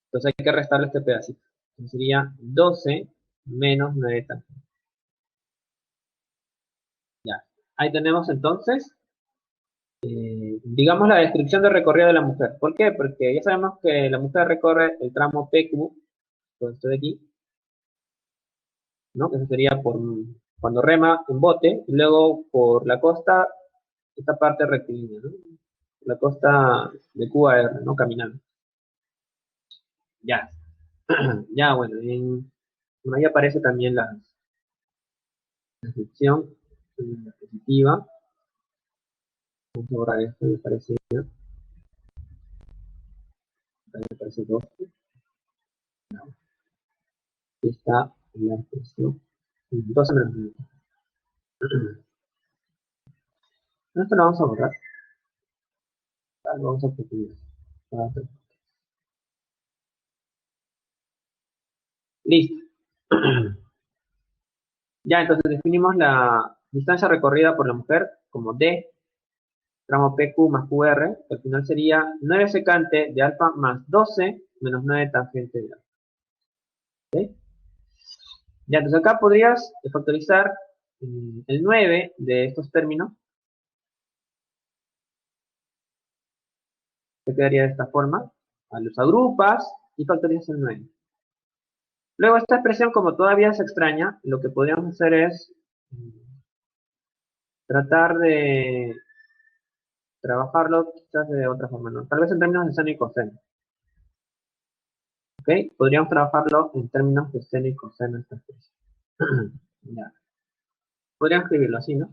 Entonces hay que restarle este pedacito. Entonces sería 12 menos 9 tangente. Ya. Ahí tenemos entonces, digamos, la descripción de recorrido de la mujer. ¿Por qué? Porque ya sabemos que la mujer recorre el tramo PQ, todo esto de aquí, ¿no? Eso sería por cuando rema en bote, y luego por la costa, esta parte rectilínea, ¿no? La costa de Q a R, ¿no? Caminando. Ya. Ya, bueno, bueno, ahí aparece también la descripción positiva. Vamos a borrar esto, me parece bien. Me parece 12. Aquí está la expresión. 12 menos 9. Esto lo vamos a borrar. Lo vamos a proteger. Listo. Ya, entonces definimos la distancia recorrida por la mujer como D, tramo PQ más QR, que al final sería 9 secante de alfa más 12 menos 9 tangente de alfa. ¿Ok? Ya, entonces acá podrías factorizar el 9 de estos términos. Se quedaría de esta forma. Los agrupas y factorizas el 9. Luego esta expresión, como todavía se extraña, lo que podríamos hacer es tratar de trabajarlo quizás de otra forma, ¿no? Tal vez en términos de seno y coseno. ¿Ok? Podríamos trabajarlo en términos de seno y coseno esta expresión. Ya. Podrían escribirlo así, ¿no?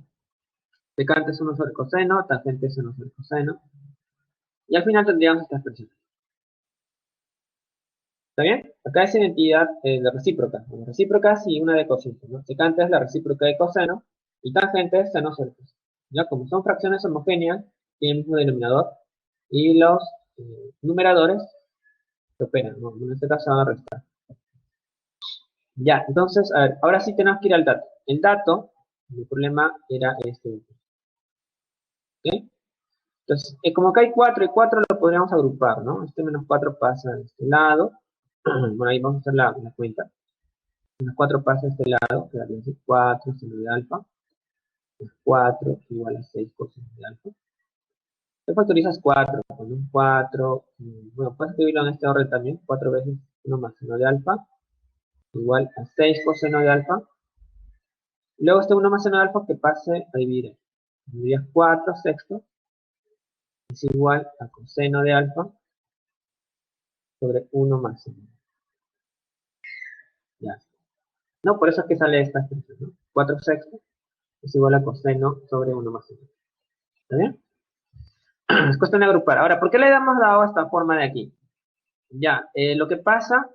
Secante es 1 sobre coseno, tangente es 1 sobre coseno. Y al final tendríamos esta expresión. ¿Está bien? Acá es identidad de recíproca. Bueno, recíprocas y una de coseno, ¿no? Secante es la recíproca de coseno y tangente es seno sobre coseno. Ya, como son fracciones homogéneas, tienen el mismo denominador y los numeradores se operan, ¿no? En este caso van a restar. Ya, entonces, a ver, ahora sí tenemos que ir al dato. El dato, el problema era este. ¿Ok? Entonces, como acá hay 4 y 4 lo podríamos agrupar, ¿no? Este menos 4 pasa a este lado. Bueno, ahí vamos a hacer la cuenta. Menos 4 pasa a este lado, quedaría así, 4 seno de alfa, más 4 igual a 6 coseno de alfa. Te factorizas 4, con un 4, bueno, puedes escribirlo en este orden también, 4 veces 1 más seno de alfa, igual a 6 coseno de alfa. Luego este 1 más seno de alfa que pase a dividir. Dividirías 4 sextos, es igual a coseno de alfa sobre 1 más seno. Ya. No, por eso es que sale esta expresión, ¿no? 4 sextos es igual a coseno sobre 1 más seno. ¿Está bien? Es cuestión de agrupar. Ahora, ¿por qué le hemos dado esta forma de aquí? Ya, lo que pasa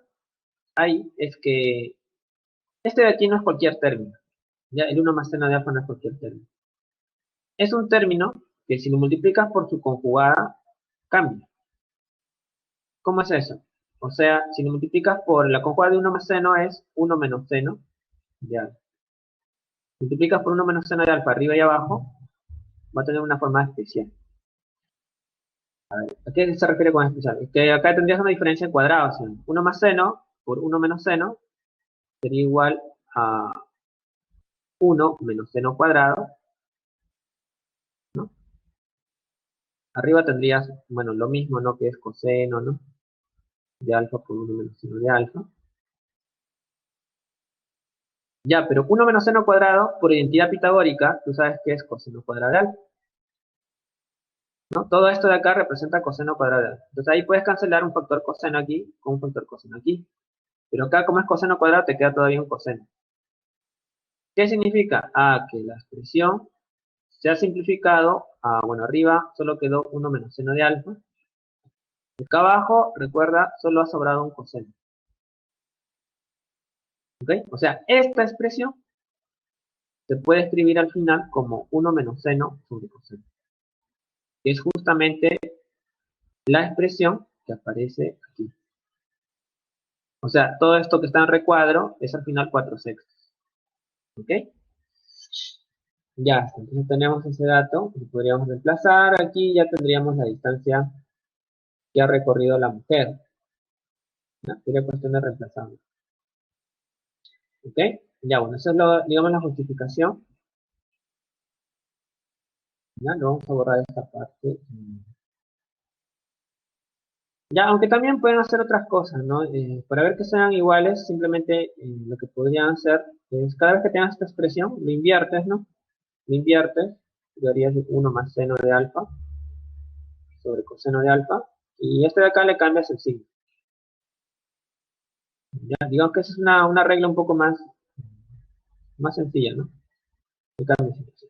ahí es que este de aquí no es cualquier término. Ya, el 1 más seno de alfa no es cualquier término. Es un término que si lo multiplicas por su conjugada, cambia. ¿Cómo es eso? O sea, si lo multiplicas por la conjugada de 1 más seno es 1 menos seno de alfa. Multiplicas por 1 menos seno de alfa arriba y abajo, va a tener una forma especial. ¿A qué se refiere con especial? Es que acá tendrías una diferencia en cuadrados. 1 más seno por 1 menos seno sería igual a 1 menos seno cuadrado, ¿no? Arriba tendrías, bueno, lo mismo, ¿no? Que es coseno, ¿no? De alfa por 1 menos seno de alfa. Ya, pero 1 menos seno cuadrado, por identidad pitagórica, tú sabes que es coseno cuadrado de alfa, ¿no? Todo esto de acá representa coseno cuadrado de alfa. Entonces ahí puedes cancelar un factor coseno aquí con un factor coseno aquí. Pero acá, como es coseno cuadrado, te queda todavía un coseno. ¿Qué significa? Que la expresión se ha simplificado. Bueno, arriba solo quedó 1 menos seno de alfa. Acá abajo, recuerda, solo ha sobrado un coseno. ¿Ok? O sea, esta expresión se puede escribir al final como 1 menos seno sobre coseno. Que es justamente la expresión que aparece aquí. O sea, todo esto que está en recuadro es al final 4 sextos. ¿Ok? Ya está. Entonces tenemos ese dato. Lo podríamos reemplazar. Aquí ya tendríamos la distancia que ha recorrido la mujer. ¿No? Sería cuestión de reemplazarlo. ¿Ok? Ya, bueno, eso es digamos, la justificación. Ya, lo vamos a borrar esta parte. Ya, aunque también pueden hacer otras cosas, ¿no? Para ver que sean iguales, simplemente lo que podrían hacer es cada vez que tengas esta expresión, lo inviertes, ¿no? Lo inviertes, y harías 1 más seno de alfa sobre coseno de alfa, y este de acá le cambias el signo. Ya, digamos que esa es una regla un poco más sencilla, ¿no?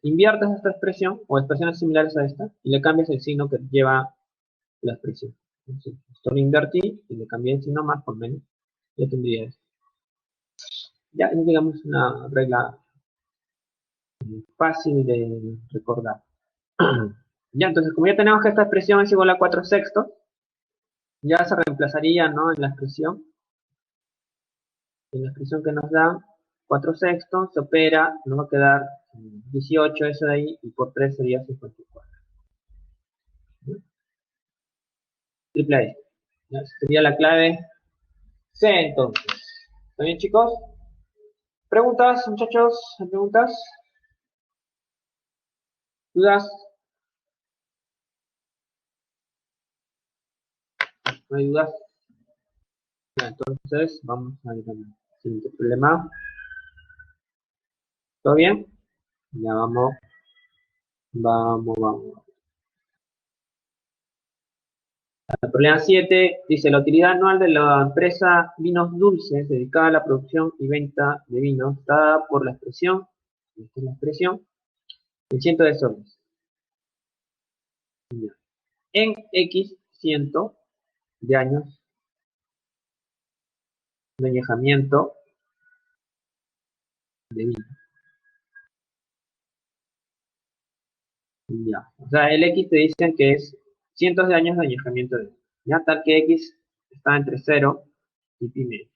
Inviertes esta expresión o expresiones similares a esta y le cambias el signo que lleva la expresión. Entonces, esto lo invertí y le cambié el signo más por menos. Ya tendría esto. Ya es, digamos, una regla fácil de recordar. Ya, entonces, como ya tenemos que esta expresión es igual a 4 sextos, ya se reemplazaría, ¿no? En la expresión que nos da 4 sextos, se opera, nos va a quedar 18 eso de ahí, y por 3 sería 54. Triple A. ¿Ya? Sería la clave C, entonces. ¿Está bien, chicos? ¿Preguntas, muchachos? ¿Preguntas? ¿Dudas? ¿No hay dudas? Ya, entonces, vamos a ir al siguiente problema. ¿Todo bien? Ya vamos. Vamos. El problema 7 dice, la utilidad anual de la empresa Vinos Dulces, dedicada a la producción y venta de vinos, dada por la expresión Esta es la expresión. El ciento de soles. Ya. En X ciento de años de añejamiento de vida. Ya. O sea, el X te dicen que es cientos de años de añejamiento de vida. Ya, tal que X está entre 0 y pi medio.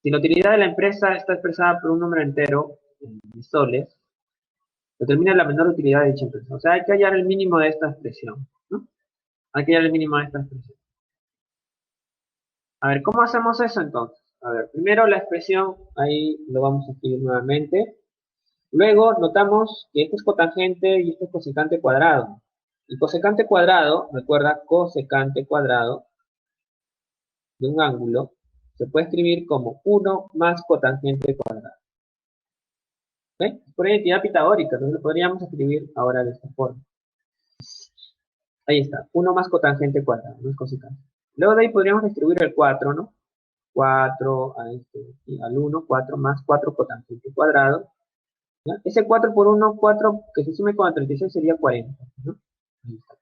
Si la utilidad de la empresa está expresada por un número entero en soles, determina la menor utilidad de dicha empresa. O sea, hay que hallar el mínimo de esta expresión, ¿no? Hay que hallar el mínimo de esta expresión. A ver, ¿cómo hacemos eso entonces? A ver, primero la expresión, ahí lo vamos a escribir nuevamente. Luego notamos que esto es cotangente y esto es cosecante cuadrado. Y cosecante cuadrado, recuerda, cosecante cuadrado de un ángulo se puede escribir como 1 más cotangente cuadrado. ¿Ok? Por identidad pitagórica, entonces lo podríamos escribir ahora de esta forma. Ahí está, 1 más cotangente cuadrado, no es cosecante. Luego de ahí podríamos distribuir el 4, ¿no? 4 al 1, 4 más 4 cotangente cuadrado. ¿Ya? Ese 4 por 1, 4 que se sume con el 36 sería 40, ¿no? Ahí está,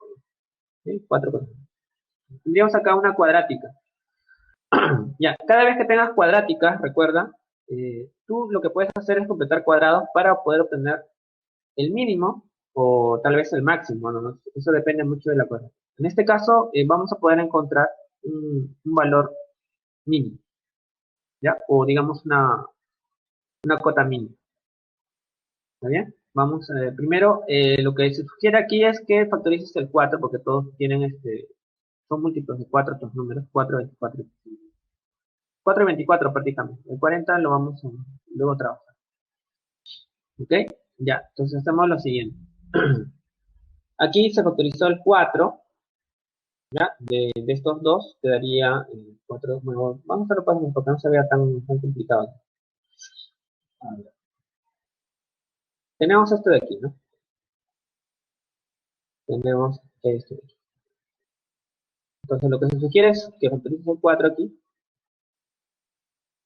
¿sí? 4 cotangente. Tendríamos acá una cuadrática. Ya, cada vez que tengas cuadráticas, recuerda, tú lo que puedes hacer es completar cuadrados para poder obtener el mínimo o tal vez el máximo, ¿no? Eso depende mucho de la cuadrática. En este caso, vamos a poder encontrar un valor mínimo, ¿ya? O digamos una cota mínima. ¿Está bien? Vamos, primero, lo que se sugiere aquí es que factorices el 4, porque todos tienen son múltiplos de 4 estos números, 4, 24, 4 y 24 prácticamente. El 40 lo vamos a luego trabajar. ¿Ok? Ya, entonces hacemos lo siguiente. Aquí se factorizó el 4, ¿ya? De estos dos, te daría 4, bueno, vamos a hacerlo para que no se vea tan complicado. A ver. Tenemos esto de aquí, ¿no? Tenemos esto de aquí. Entonces lo que se sugiere es que factorices el 4 aquí.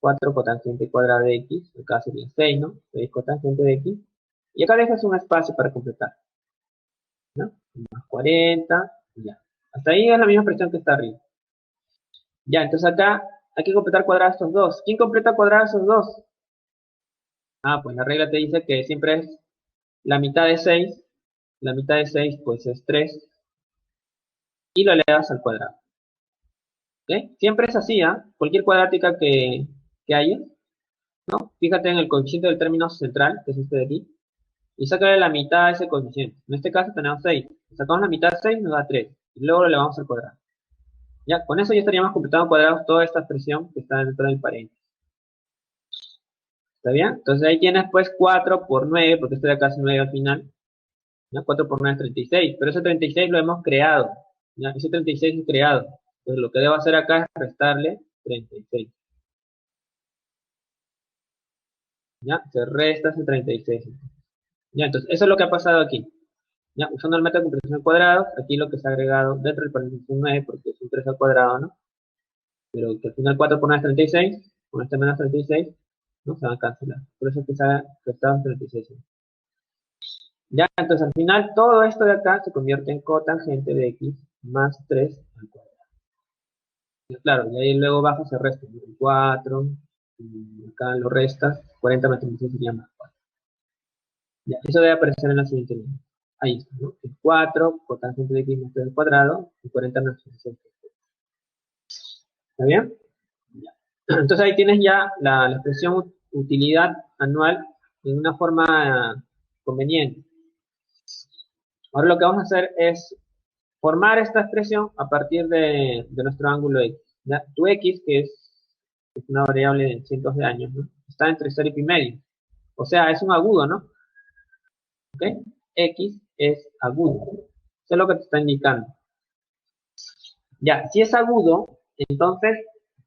4 cotangente cuadrada de x, acá sería 6, ¿no? 6 cotangente de x. Y acá dejas un espacio para completar, ¿no? Más 40, ya. Hasta ahí es la misma expresión que está arriba. Ya, entonces acá hay que completar cuadrados estos dos. ¿Quién completa cuadrados esos dos? Ah, pues la regla te dice que siempre es la mitad de 6. La mitad de 6 pues es 3. Y lo elevas al cuadrado. ¿Ok? Siempre es así, ¿ah? Cualquier cuadrática que haya, ¿no? Fíjate en el coeficiente del término central, que es este de aquí. Y sácale la mitad de ese coeficiente. En este caso tenemos 6. Sacamos la mitad de 6, nos da 3. Y luego lo elevamos al cuadrado. Ya, con eso ya estaríamos completando cuadrados toda esta expresión que está dentro del paréntesis. ¿Está bien? Entonces ahí tienes pues 4 por 9, porque esto de acá es 9 al final. ¿Ya? 4 por 9 es 36. Pero ese 36 lo hemos creado. ¿Ya? Ese 36 es creado. Entonces lo que debo hacer acá es restarle 36. ¿Ya? Se resta ese 36. Ya, entonces eso es lo que ha pasado aquí. Ya, usando el método de compresión al cuadrado, aquí lo que se ha agregado dentro del paréntesis es un 9, porque es un 3 al cuadrado, ¿no? Pero que al final 4 por 9 es 36, con este menos 36, ¿no? Se van a cancelar. Por eso es que se ha restado 36. Ya, entonces al final todo esto de acá se convierte en cotangente de x más 3 al cuadrado. Y claro, y ahí luego bajo se resta 4, y acá lo restas, 40 más 36 sería más 4. Ya, eso debe aparecer en la siguiente línea. Ahí está, ¿no? El 4 cotangente de x más 3 al cuadrado y 40 más 36. ¿Está bien? Ya. Entonces ahí tienes ya la expresión utilidad anual en una forma conveniente. Ahora lo que vamos a hacer es formar esta expresión a partir de nuestro ángulo x. ¿Ya? Tu x, que es una variable de cientos de años, ¿no? Está entre 0 y pi medio. O sea, es un agudo, ¿no? ¿Ok? X es agudo. Eso es lo que te está indicando. Ya, si es agudo, entonces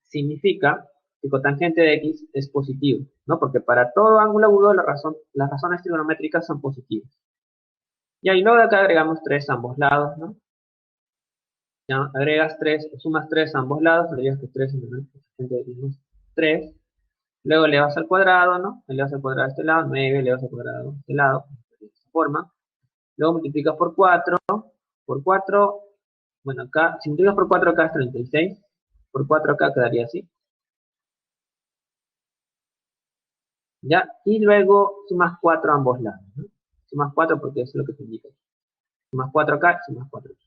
significa que cotangente de x es positivo, ¿no? Porque para todo ángulo agudo las razones trigonométricas son positivas. Ya, y luego de acá agregamos 3 a ambos lados, ¿no? Ya, agregas 3, sumas 3 a ambos lados, agregas que 3 es menor que cotangente de x es 3. Luego elevas al cuadrado, ¿no? Elevas al cuadrado de este lado, 9, elevas al cuadrado de este lado, de esta forma. Luego multiplicas por 4, bueno, acá, si multiplicas por 4 acá es 36, por 4 acá quedaría así, ¿ya? Y luego sumas 4 a ambos lados, ¿no? Sumas 4 porque eso es lo que te indica. Sumas 4 acá, sumas 4 acá.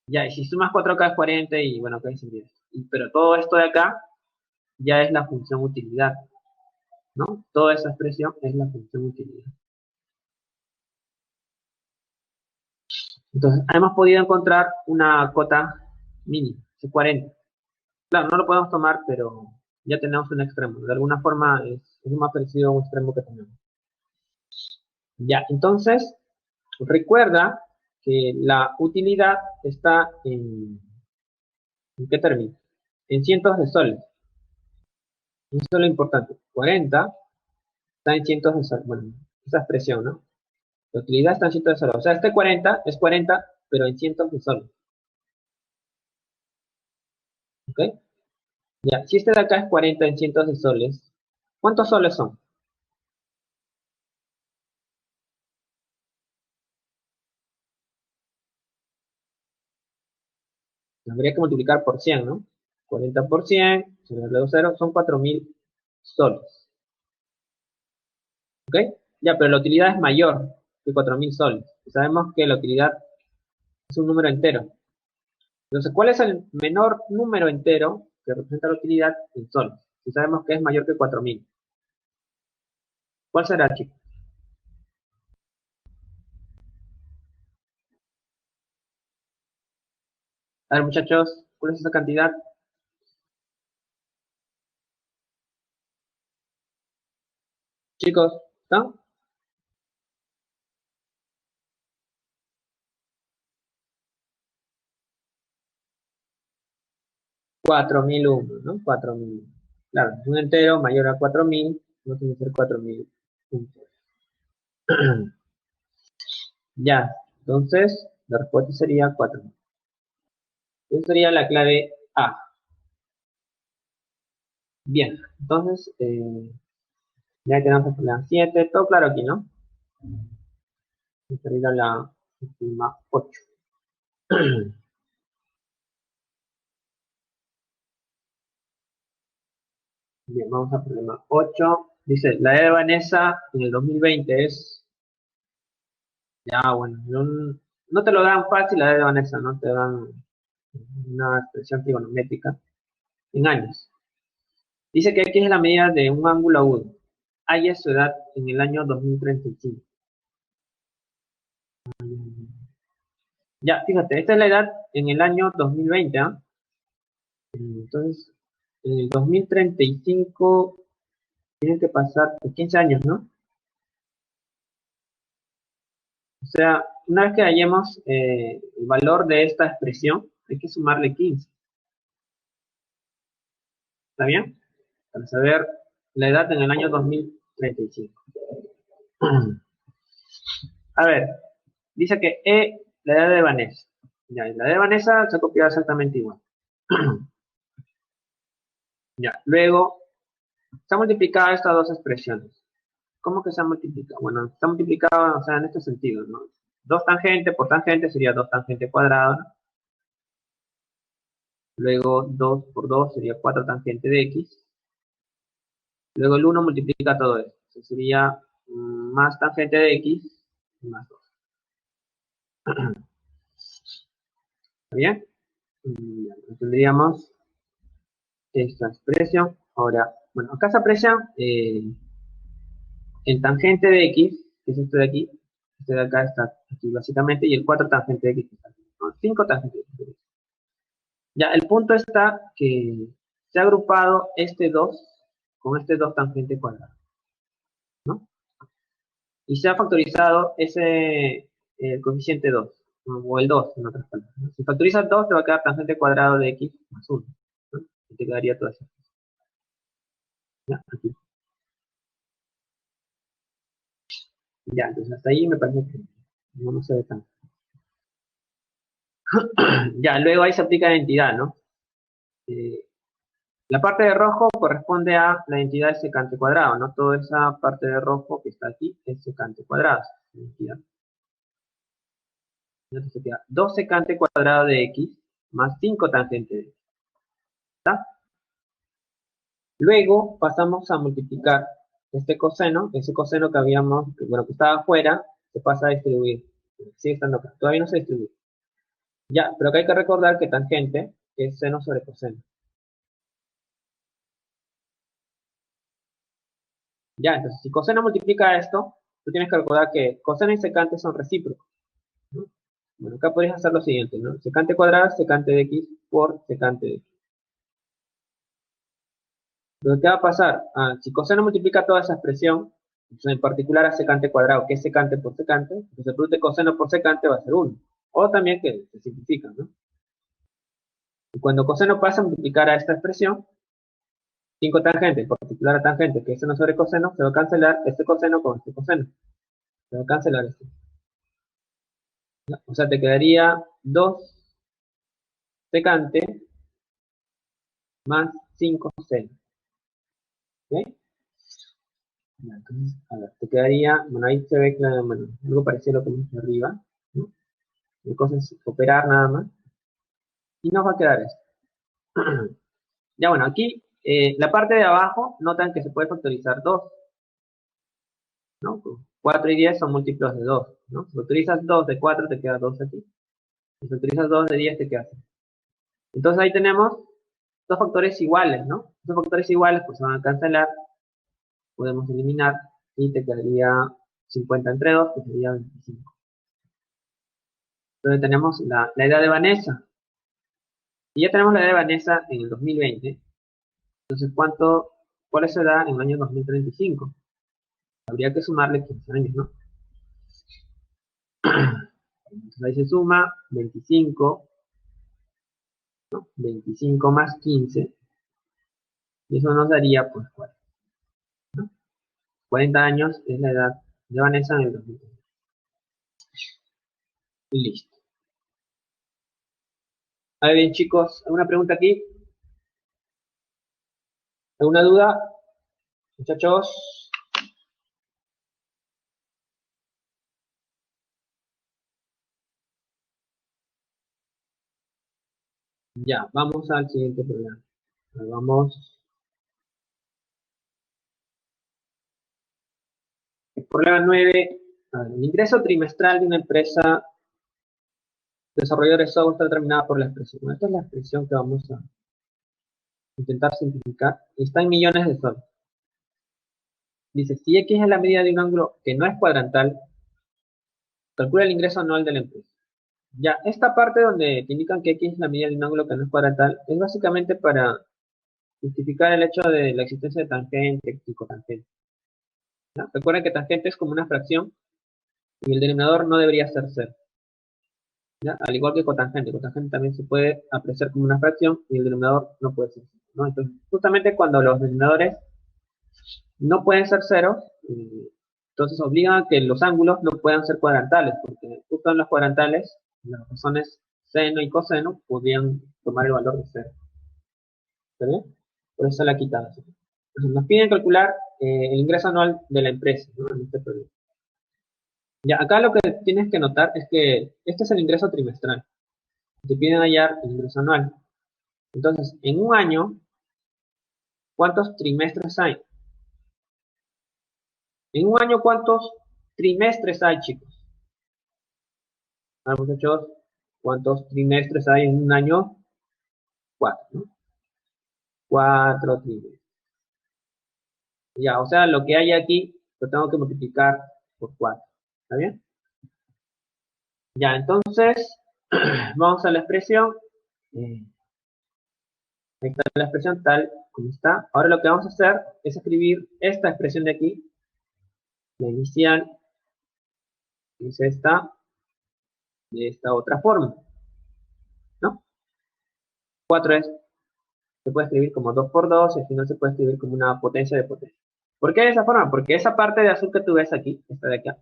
Ya, y si sumas 4 acá es 40 y bueno, acá es 10. Pero todo esto de acá ya es la función utilidad, ¿no? Toda esa expresión es la función utilidad. Entonces, hemos podido encontrar una cota mínima, de 40. Claro, no lo podemos tomar, pero ya tenemos un extremo. De alguna forma es más parecido a un extremo que tenemos. Ya, entonces, recuerda que la utilidad está ¿en qué término? En cientos de soles. Eso es lo importante. 40 está en cientos de soles. Bueno, esa expresión, ¿no? La utilidad está en cientos de soles. O sea, este 40 es 40, pero en cientos de soles. ¿Ok? Ya, si este de acá es 40 en cientos de soles, ¿cuántos soles son? Habría que multiplicar por 100, ¿no? 40 por 100, sobre el 0, son 4000 soles. ¿Ok? Ya, pero la utilidad es mayor que 4000 soles. Y sabemos que la utilidad es un número entero. Entonces, ¿cuál es el menor número entero que representa la utilidad en soles? Si sabemos que es mayor que 4000. ¿Cuál será, chicos? A ver, muchachos, ¿cuál es esa cantidad? Chicos, ¿no? 4001, ¿no? 4000. Claro, es un entero mayor a 4000, no tiene que ser 4000. Ya, entonces la respuesta sería 4000. Esa sería la clave A. Bien, entonces ya tenemos el problema 7, todo claro aquí, ¿no? Esta sería la última 8. Bien, vamos al problema 8. Dice, la edad de Vanessa en el 2020 es, ya bueno, no te lo dan fácil la edad de Vanessa, ¿no? Te dan una expresión trigonométrica en años. Dice que X es la medida de un ángulo agudo. Y es su edad en el año 2035. Ya, fíjate, esta es la edad en el año 2020, ¿ah? Entonces, en el 2035 tienen que pasar 15 años, ¿no? O sea, una vez que hallemos el valor de esta expresión, hay que sumarle 15. ¿Está bien? Para saber la edad en el año 2035. A ver, dice que la edad de Vanessa. Ya, la edad de Vanessa se ha copiado exactamente igual. Ya, luego se han multiplicado estas dos expresiones. ¿Cómo que se han multiplicado? Bueno, se han multiplicado, o sea, en este sentido, ¿no? 2 tangente por tangente sería 2 tangente cuadrado. Luego 2 por 2 sería 4 tangente de x. Luego el 1 multiplica todo esto. Eso sería más tangente de x más 2. ¿Está bien? Tendríamos esta expresión. Ahora, bueno, acá se aprecia el tangente de x, que es este de aquí. Este de acá está aquí básicamente, y el 4 tangente de x que está aquí. ¿No? 5 tangente de x. Ya, el punto está que se ha agrupado este 2 con este 2 tangente cuadrado, ¿no? Y se ha factorizado ese coeficiente 2, ¿no? O el 2, en otras palabras, ¿no? Si factorizas 2, te va a quedar tangente cuadrado de x más 1, ¿no? Y te quedaría todo eso. ¿Ya? Aquí. Ya, entonces hasta ahí me parece que no se ve tanto. Ya, luego ahí se aplica la identidad, ¿no? Eh, La parte de rojo corresponde a la identidad de secante cuadrado, ¿no? Toda esa parte de rojo que está aquí es secante cuadrado. Identidad. Entonces queda 2 secante cuadrado de x más 5 tangente de x. ¿Está? Luego pasamos a multiplicar este coseno, ese coseno que habíamos, que estaba afuera, se pasa a distribuir. Sigue estando acá, todavía no se distribuye. Ya, pero acá hay que recordar que tangente es seno sobre coseno. Ya, entonces si coseno multiplica esto, tú tienes que recordar que coseno y secante son recíprocos, ¿no? Bueno, acá podrías hacer lo siguiente, ¿no? Secante cuadrado es secante de x por secante de x. Entonces, ¿qué va a pasar? Si coseno multiplica toda esa expresión, en particular a secante cuadrado, que es secante por secante, entonces el producto de coseno por secante va a ser 1. O también que se simplifica, ¿no? Y cuando coseno pasa a multiplicar a esta expresión, 5 tangente, en particular a tangente, que es seno sobre coseno, se va a cancelar este coseno con este coseno. Se va a cancelar esto. ¿No? O sea, te quedaría 2 secante más 5 seno. ¿Ok? Entonces, a ver, te quedaría, bueno, ahí se ve bueno, algo parecido a lo que vimos arriba, ¿no? La cosa es operar nada más. Y nos va a quedar esto. Ya bueno, aquí, la parte de abajo, notan que se puede factorizar 2, ¿no? 4 y 10 son múltiplos de 2, ¿no? Si utilizas 2 de 4, te queda 2 aquí. Si utilizas 2 de 10, te queda 6. Entonces ahí tenemos dos factores iguales, ¿no? Dos factores iguales, pues se van a cancelar, podemos eliminar, y te quedaría 50 entre 2, que sería 25. Entonces tenemos la edad de Vanessa. Y ya tenemos la edad de Vanessa en el 2020. Entonces, ¿cuál es su edad en el año 2035? Habría que sumarle 15 años, ¿no? Entonces ahí se suma 25, ¿no? 25 más 15, y eso nos daría, pues, 40, ¿no? 40 años es la edad de Vanessa en el 2020. Listo. A ver, bien, chicos, ¿alguna pregunta aquí? ¿Alguna duda? Muchachos. Ya, vamos al siguiente programa. Vamos. El problema 9. El ingreso trimestral de una empresa desarrolladora de software está determinada por la expresión. Bueno, esta es la expresión que vamos a intentar simplificar. Está en millones de soles. Dice, si X es la medida de un ángulo que no es cuadrantal, calcula el ingreso anual de la empresa. Ya, esta parte donde te indican que X es la medida de un ángulo que no es cuadrantal, es básicamente para justificar el hecho de la existencia de tangente y cotangente, ¿no? Recuerden que tangente es como una fracción y el denominador no debería ser 0. ¿Ya? Al igual que cotangente. Cotangente también se puede apreciar como una fracción y el denominador no puede ser 0, ¿no? Entonces, justamente cuando los denominadores no pueden ser ceros, entonces obligan a que los ángulos no puedan ser cuadrantales, porque justo en los cuadrantales, las razones seno y coseno podrían tomar el valor de 0. ¿Está bien? Por eso la quitamos. Entonces nos piden calcular el ingreso anual de la empresa, ¿no? En este periodo. Ya, acá lo que tienes que notar es que este es el ingreso trimestral. Te piden hallar el ingreso anual. Entonces, en un año, ¿cuántos trimestres hay? En un año, ¿cuántos trimestres hay, chicos? A ver, muchachos, ¿cuántos trimestres hay en un año? 4, ¿no? 4 trimestres. Ya, o sea, lo que hay aquí lo tengo que multiplicar por 4. ¿Está bien? Ya, entonces, vamos a la expresión. Ahí está la expresión tal como está. Ahora lo que vamos a hacer es escribir esta expresión de aquí, la inicial, que es esta, de esta otra forma, ¿no? 4 se puede escribir como 2 por 2 y al final se puede escribir como una potencia de potencia. ¿Por qué de esa forma? Porque esa parte de azul que tú ves aquí, esta de acá,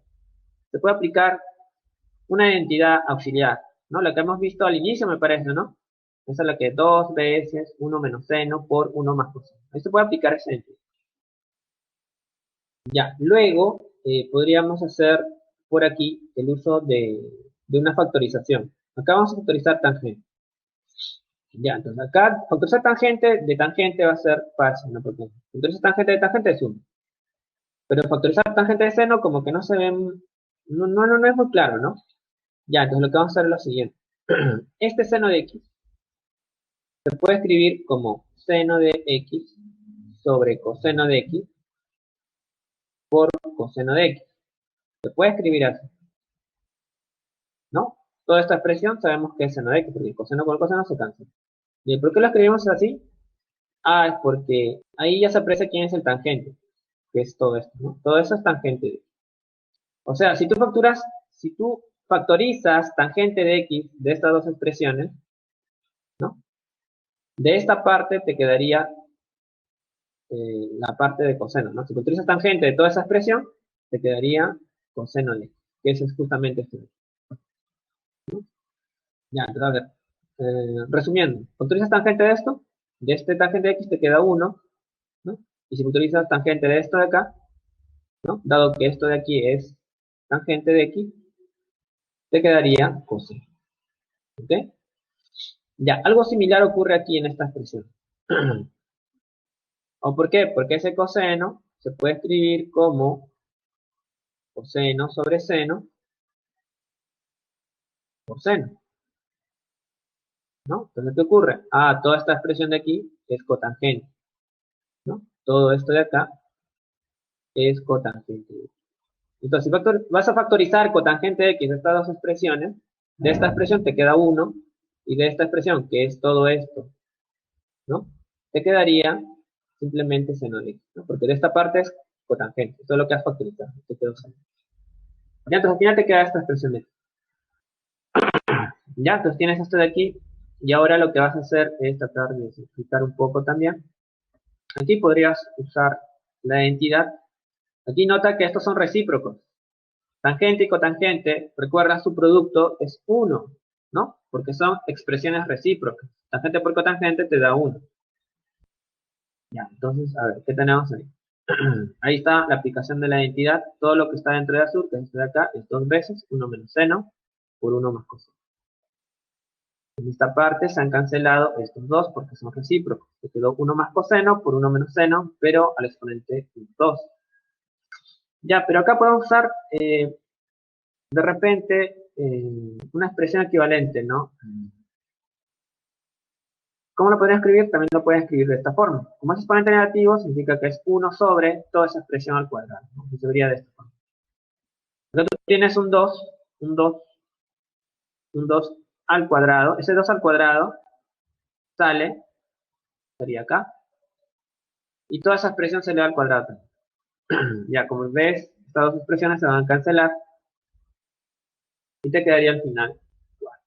se puede aplicar una identidad auxiliar, ¿no? La que hemos visto al inicio, me parece, ¿no? Esa es la que 2 veces 1 menos seno por 1 más coseno. Ahí se puede aplicar ese sentido. Ya, luego podríamos hacer por aquí el uso de una factorización. Acá vamos a factorizar tangente. Ya, entonces acá factorizar tangente de tangente va a ser fácil, ¿no? Porque factorizar tangente de tangente es 1. Pero factorizar tangente de seno como que no se ven, no es muy claro, ¿no? Ya, entonces lo que vamos a hacer es lo siguiente. Este seno de x se puede escribir como seno de x sobre coseno de x por coseno de x. Se puede escribir así, ¿no? Toda esta expresión sabemos que es seno de x, porque el coseno con el coseno se cancela. ¿Y por qué lo escribimos así? Ah, es porque ahí ya se aprecia quién es el tangente, que es todo esto, ¿no? Todo eso es tangente de x. O sea, si tú factorizas tangente de x de estas dos expresiones, ¿no? De esta parte te quedaría la parte de coseno, ¿no? Si factorizas tangente de toda esa expresión, te quedaría coseno de x, que eso es justamente esto. Ya, entonces, a ver, resumiendo, factorizas tangente de esto, de este tangente de x te queda 1, ¿no? Y si factorizas tangente de esto de acá, ¿no? Dado que esto de aquí es tangente de x, te quedaría coseno. ¿Ok? Ya, algo similar ocurre aquí en esta expresión. ¿O por qué? Porque ese coseno se puede escribir como coseno sobre seno por seno, ¿no? Entonces, ¿qué ocurre? Ah, toda esta expresión de aquí es cotangente, ¿no? Todo esto de acá es cotangente. Entonces, si vas a factorizar cotangente de x de estas dos expresiones, de esta expresión te queda 1, y de esta expresión, que es todo esto, ¿no? Te quedaría simplemente seno de x, ¿no? Porque de esta parte es cotangente, todo lo que has factorizado, te quedó seno. Ya, entonces al final te queda esta expresión de x. Ya, entonces tienes esto de aquí, y ahora lo que vas a hacer es tratar de simplificar un poco también. Aquí podrías usar la identidad. Aquí nota que estos son recíprocos. Tangente y cotangente, recuerda, su producto es 1, ¿no? Porque son expresiones recíprocas. Tangente por cotangente te da 1. Ya, entonces, a ver, ¿qué tenemos ahí? Ahí está la aplicación de la identidad. Todo lo que está dentro de azul, que es esto de acá, es 2 veces 1 menos seno por 1 más coseno. En esta parte se han cancelado estos dos porque son recíprocos. Se quedó 1 más coseno por 1 menos seno, pero al exponente 2. Ya, pero acá podemos usar de repente una expresión equivalente, ¿no? ¿Cómo lo podría escribir? También lo puedes escribir de esta forma. Como es exponente negativo, significa que es 1 sobre toda esa expresión al cuadrado, ¿no? Se vería de esta forma. Entonces tú tienes un 2, un 2, un 2 al cuadrado. Ese 2 al cuadrado sale, sería acá, y toda esa expresión se le da al cuadrado. Ya, como ves, estas dos expresiones se van a cancelar y te quedaría al final 4.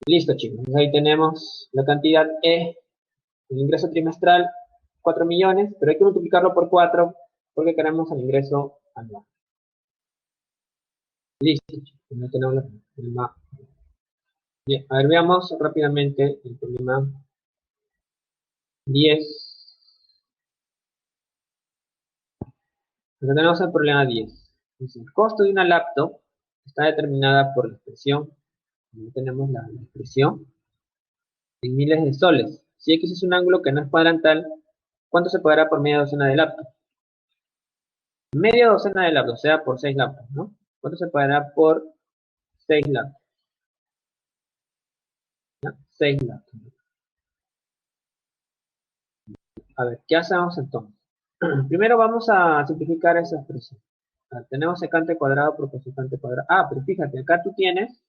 Listo, chicos. Entonces ahí tenemos la cantidad E, el ingreso trimestral, 4 millones, pero hay que multiplicarlo por 4 porque queremos el ingreso anual. Listo, chicos. Ya tenemos el problema. Bien, a ver, veamos rápidamente el problema 10. Acá tenemos el problema 10. Entonces, el costo de una laptop está determinada por la expresión. Aquí tenemos la expresión en miles de soles. Si X es un ángulo que no es cuadrantal, ¿cuánto se pagará por media docena de laptops? Media docena de laptops, o sea, por 6 laptops, ¿no? ¿Cuánto se pagará por 6 laptops? ¿No? 6 laptops. A ver, ¿qué hacemos entonces? Primero vamos a simplificar esa expresión. Tenemos secante cuadrado por cosecante cuadrado. Ah, pero fíjate, acá tú tienes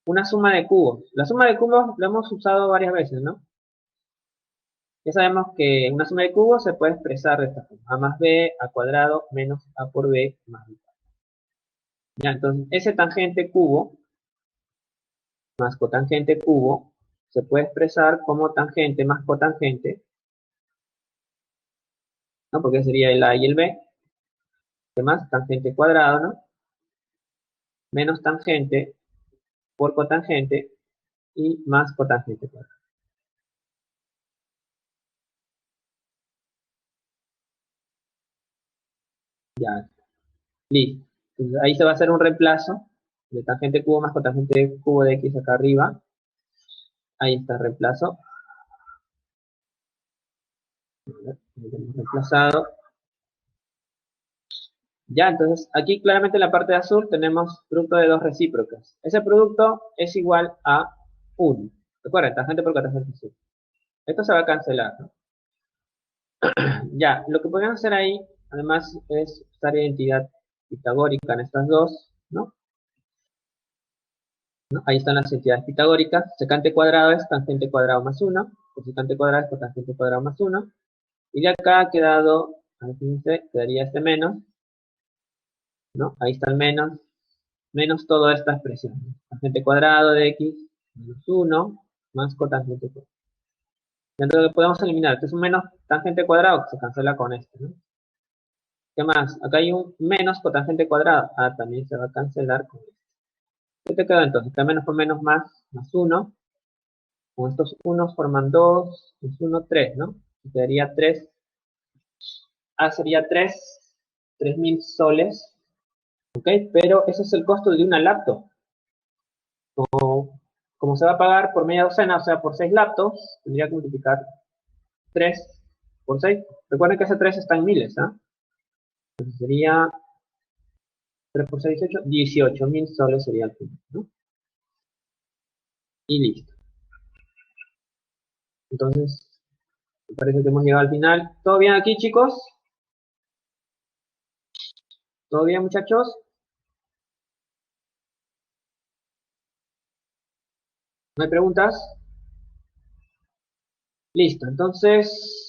una suma de cubos. La suma de cubos la hemos usado varias veces, ¿no? Ya sabemos que una suma de cubos se puede expresar de esta forma. A más b, a cuadrado, menos a por b, más b. Ya, entonces, ese tangente cubo más cotangente cubo se puede expresar como tangente más cotangente, ¿no? Porque sería el a y el b, más tangente cuadrado, ¿no? Menos tangente por cotangente y más cotangente cuadrada. Ya, listo. Entonces, ahí se va a hacer un reemplazo de tangente cubo más cotangente cubo de x acá arriba. Ahí está el reemplazo. Lo hemos reemplazado. Ya, entonces aquí claramente en la parte de azul tenemos producto de dos recíprocas. Ese producto es igual a 1. Recuerden, tangente por cotangente azul. Esto se va a cancelar, ¿no? Ya, lo que podemos hacer ahí, además, es usar identidad pitagórica en estas dos, ¿no? ¿No? Ahí están las entidades pitagóricas. Secante cuadrado es tangente cuadrado más 1. Cosecante cuadrado es cotangente cuadrado más 1. Y de acá ha quedado, fíjense, quedaría este menos, ¿no? Ahí está el menos toda esta expresión. Tangente cuadrado de x menos 1 más cotangente cuadrado. Entonces lo que podemos eliminar, este es un menos tangente cuadrado que se cancela con este, ¿no? ¿Qué más? Acá hay un menos cotangente cuadrado. Ah, también se va a cancelar con este. ¿Qué te quedó entonces? Está menos por menos más 1. Con estos unos forman 2, más 1, 3, ¿no? Y quedaría 3. Ah, sería 3.000 soles. ¿Ok? Pero ese es el costo de una laptop. Como se va a pagar por media docena, o sea, por 6 laptops, tendría que multiplicar 3 por 6. Recuerden que ese 3 está en miles, ¿ah? Entonces sería 3 por 6, 18, 18.000 soles sería el final, ¿no? Y listo. Entonces, me parece que hemos llegado al final. ¿Todo bien aquí, chicos? ¿Todo bien, muchachos? ¿No hay preguntas? Listo, entonces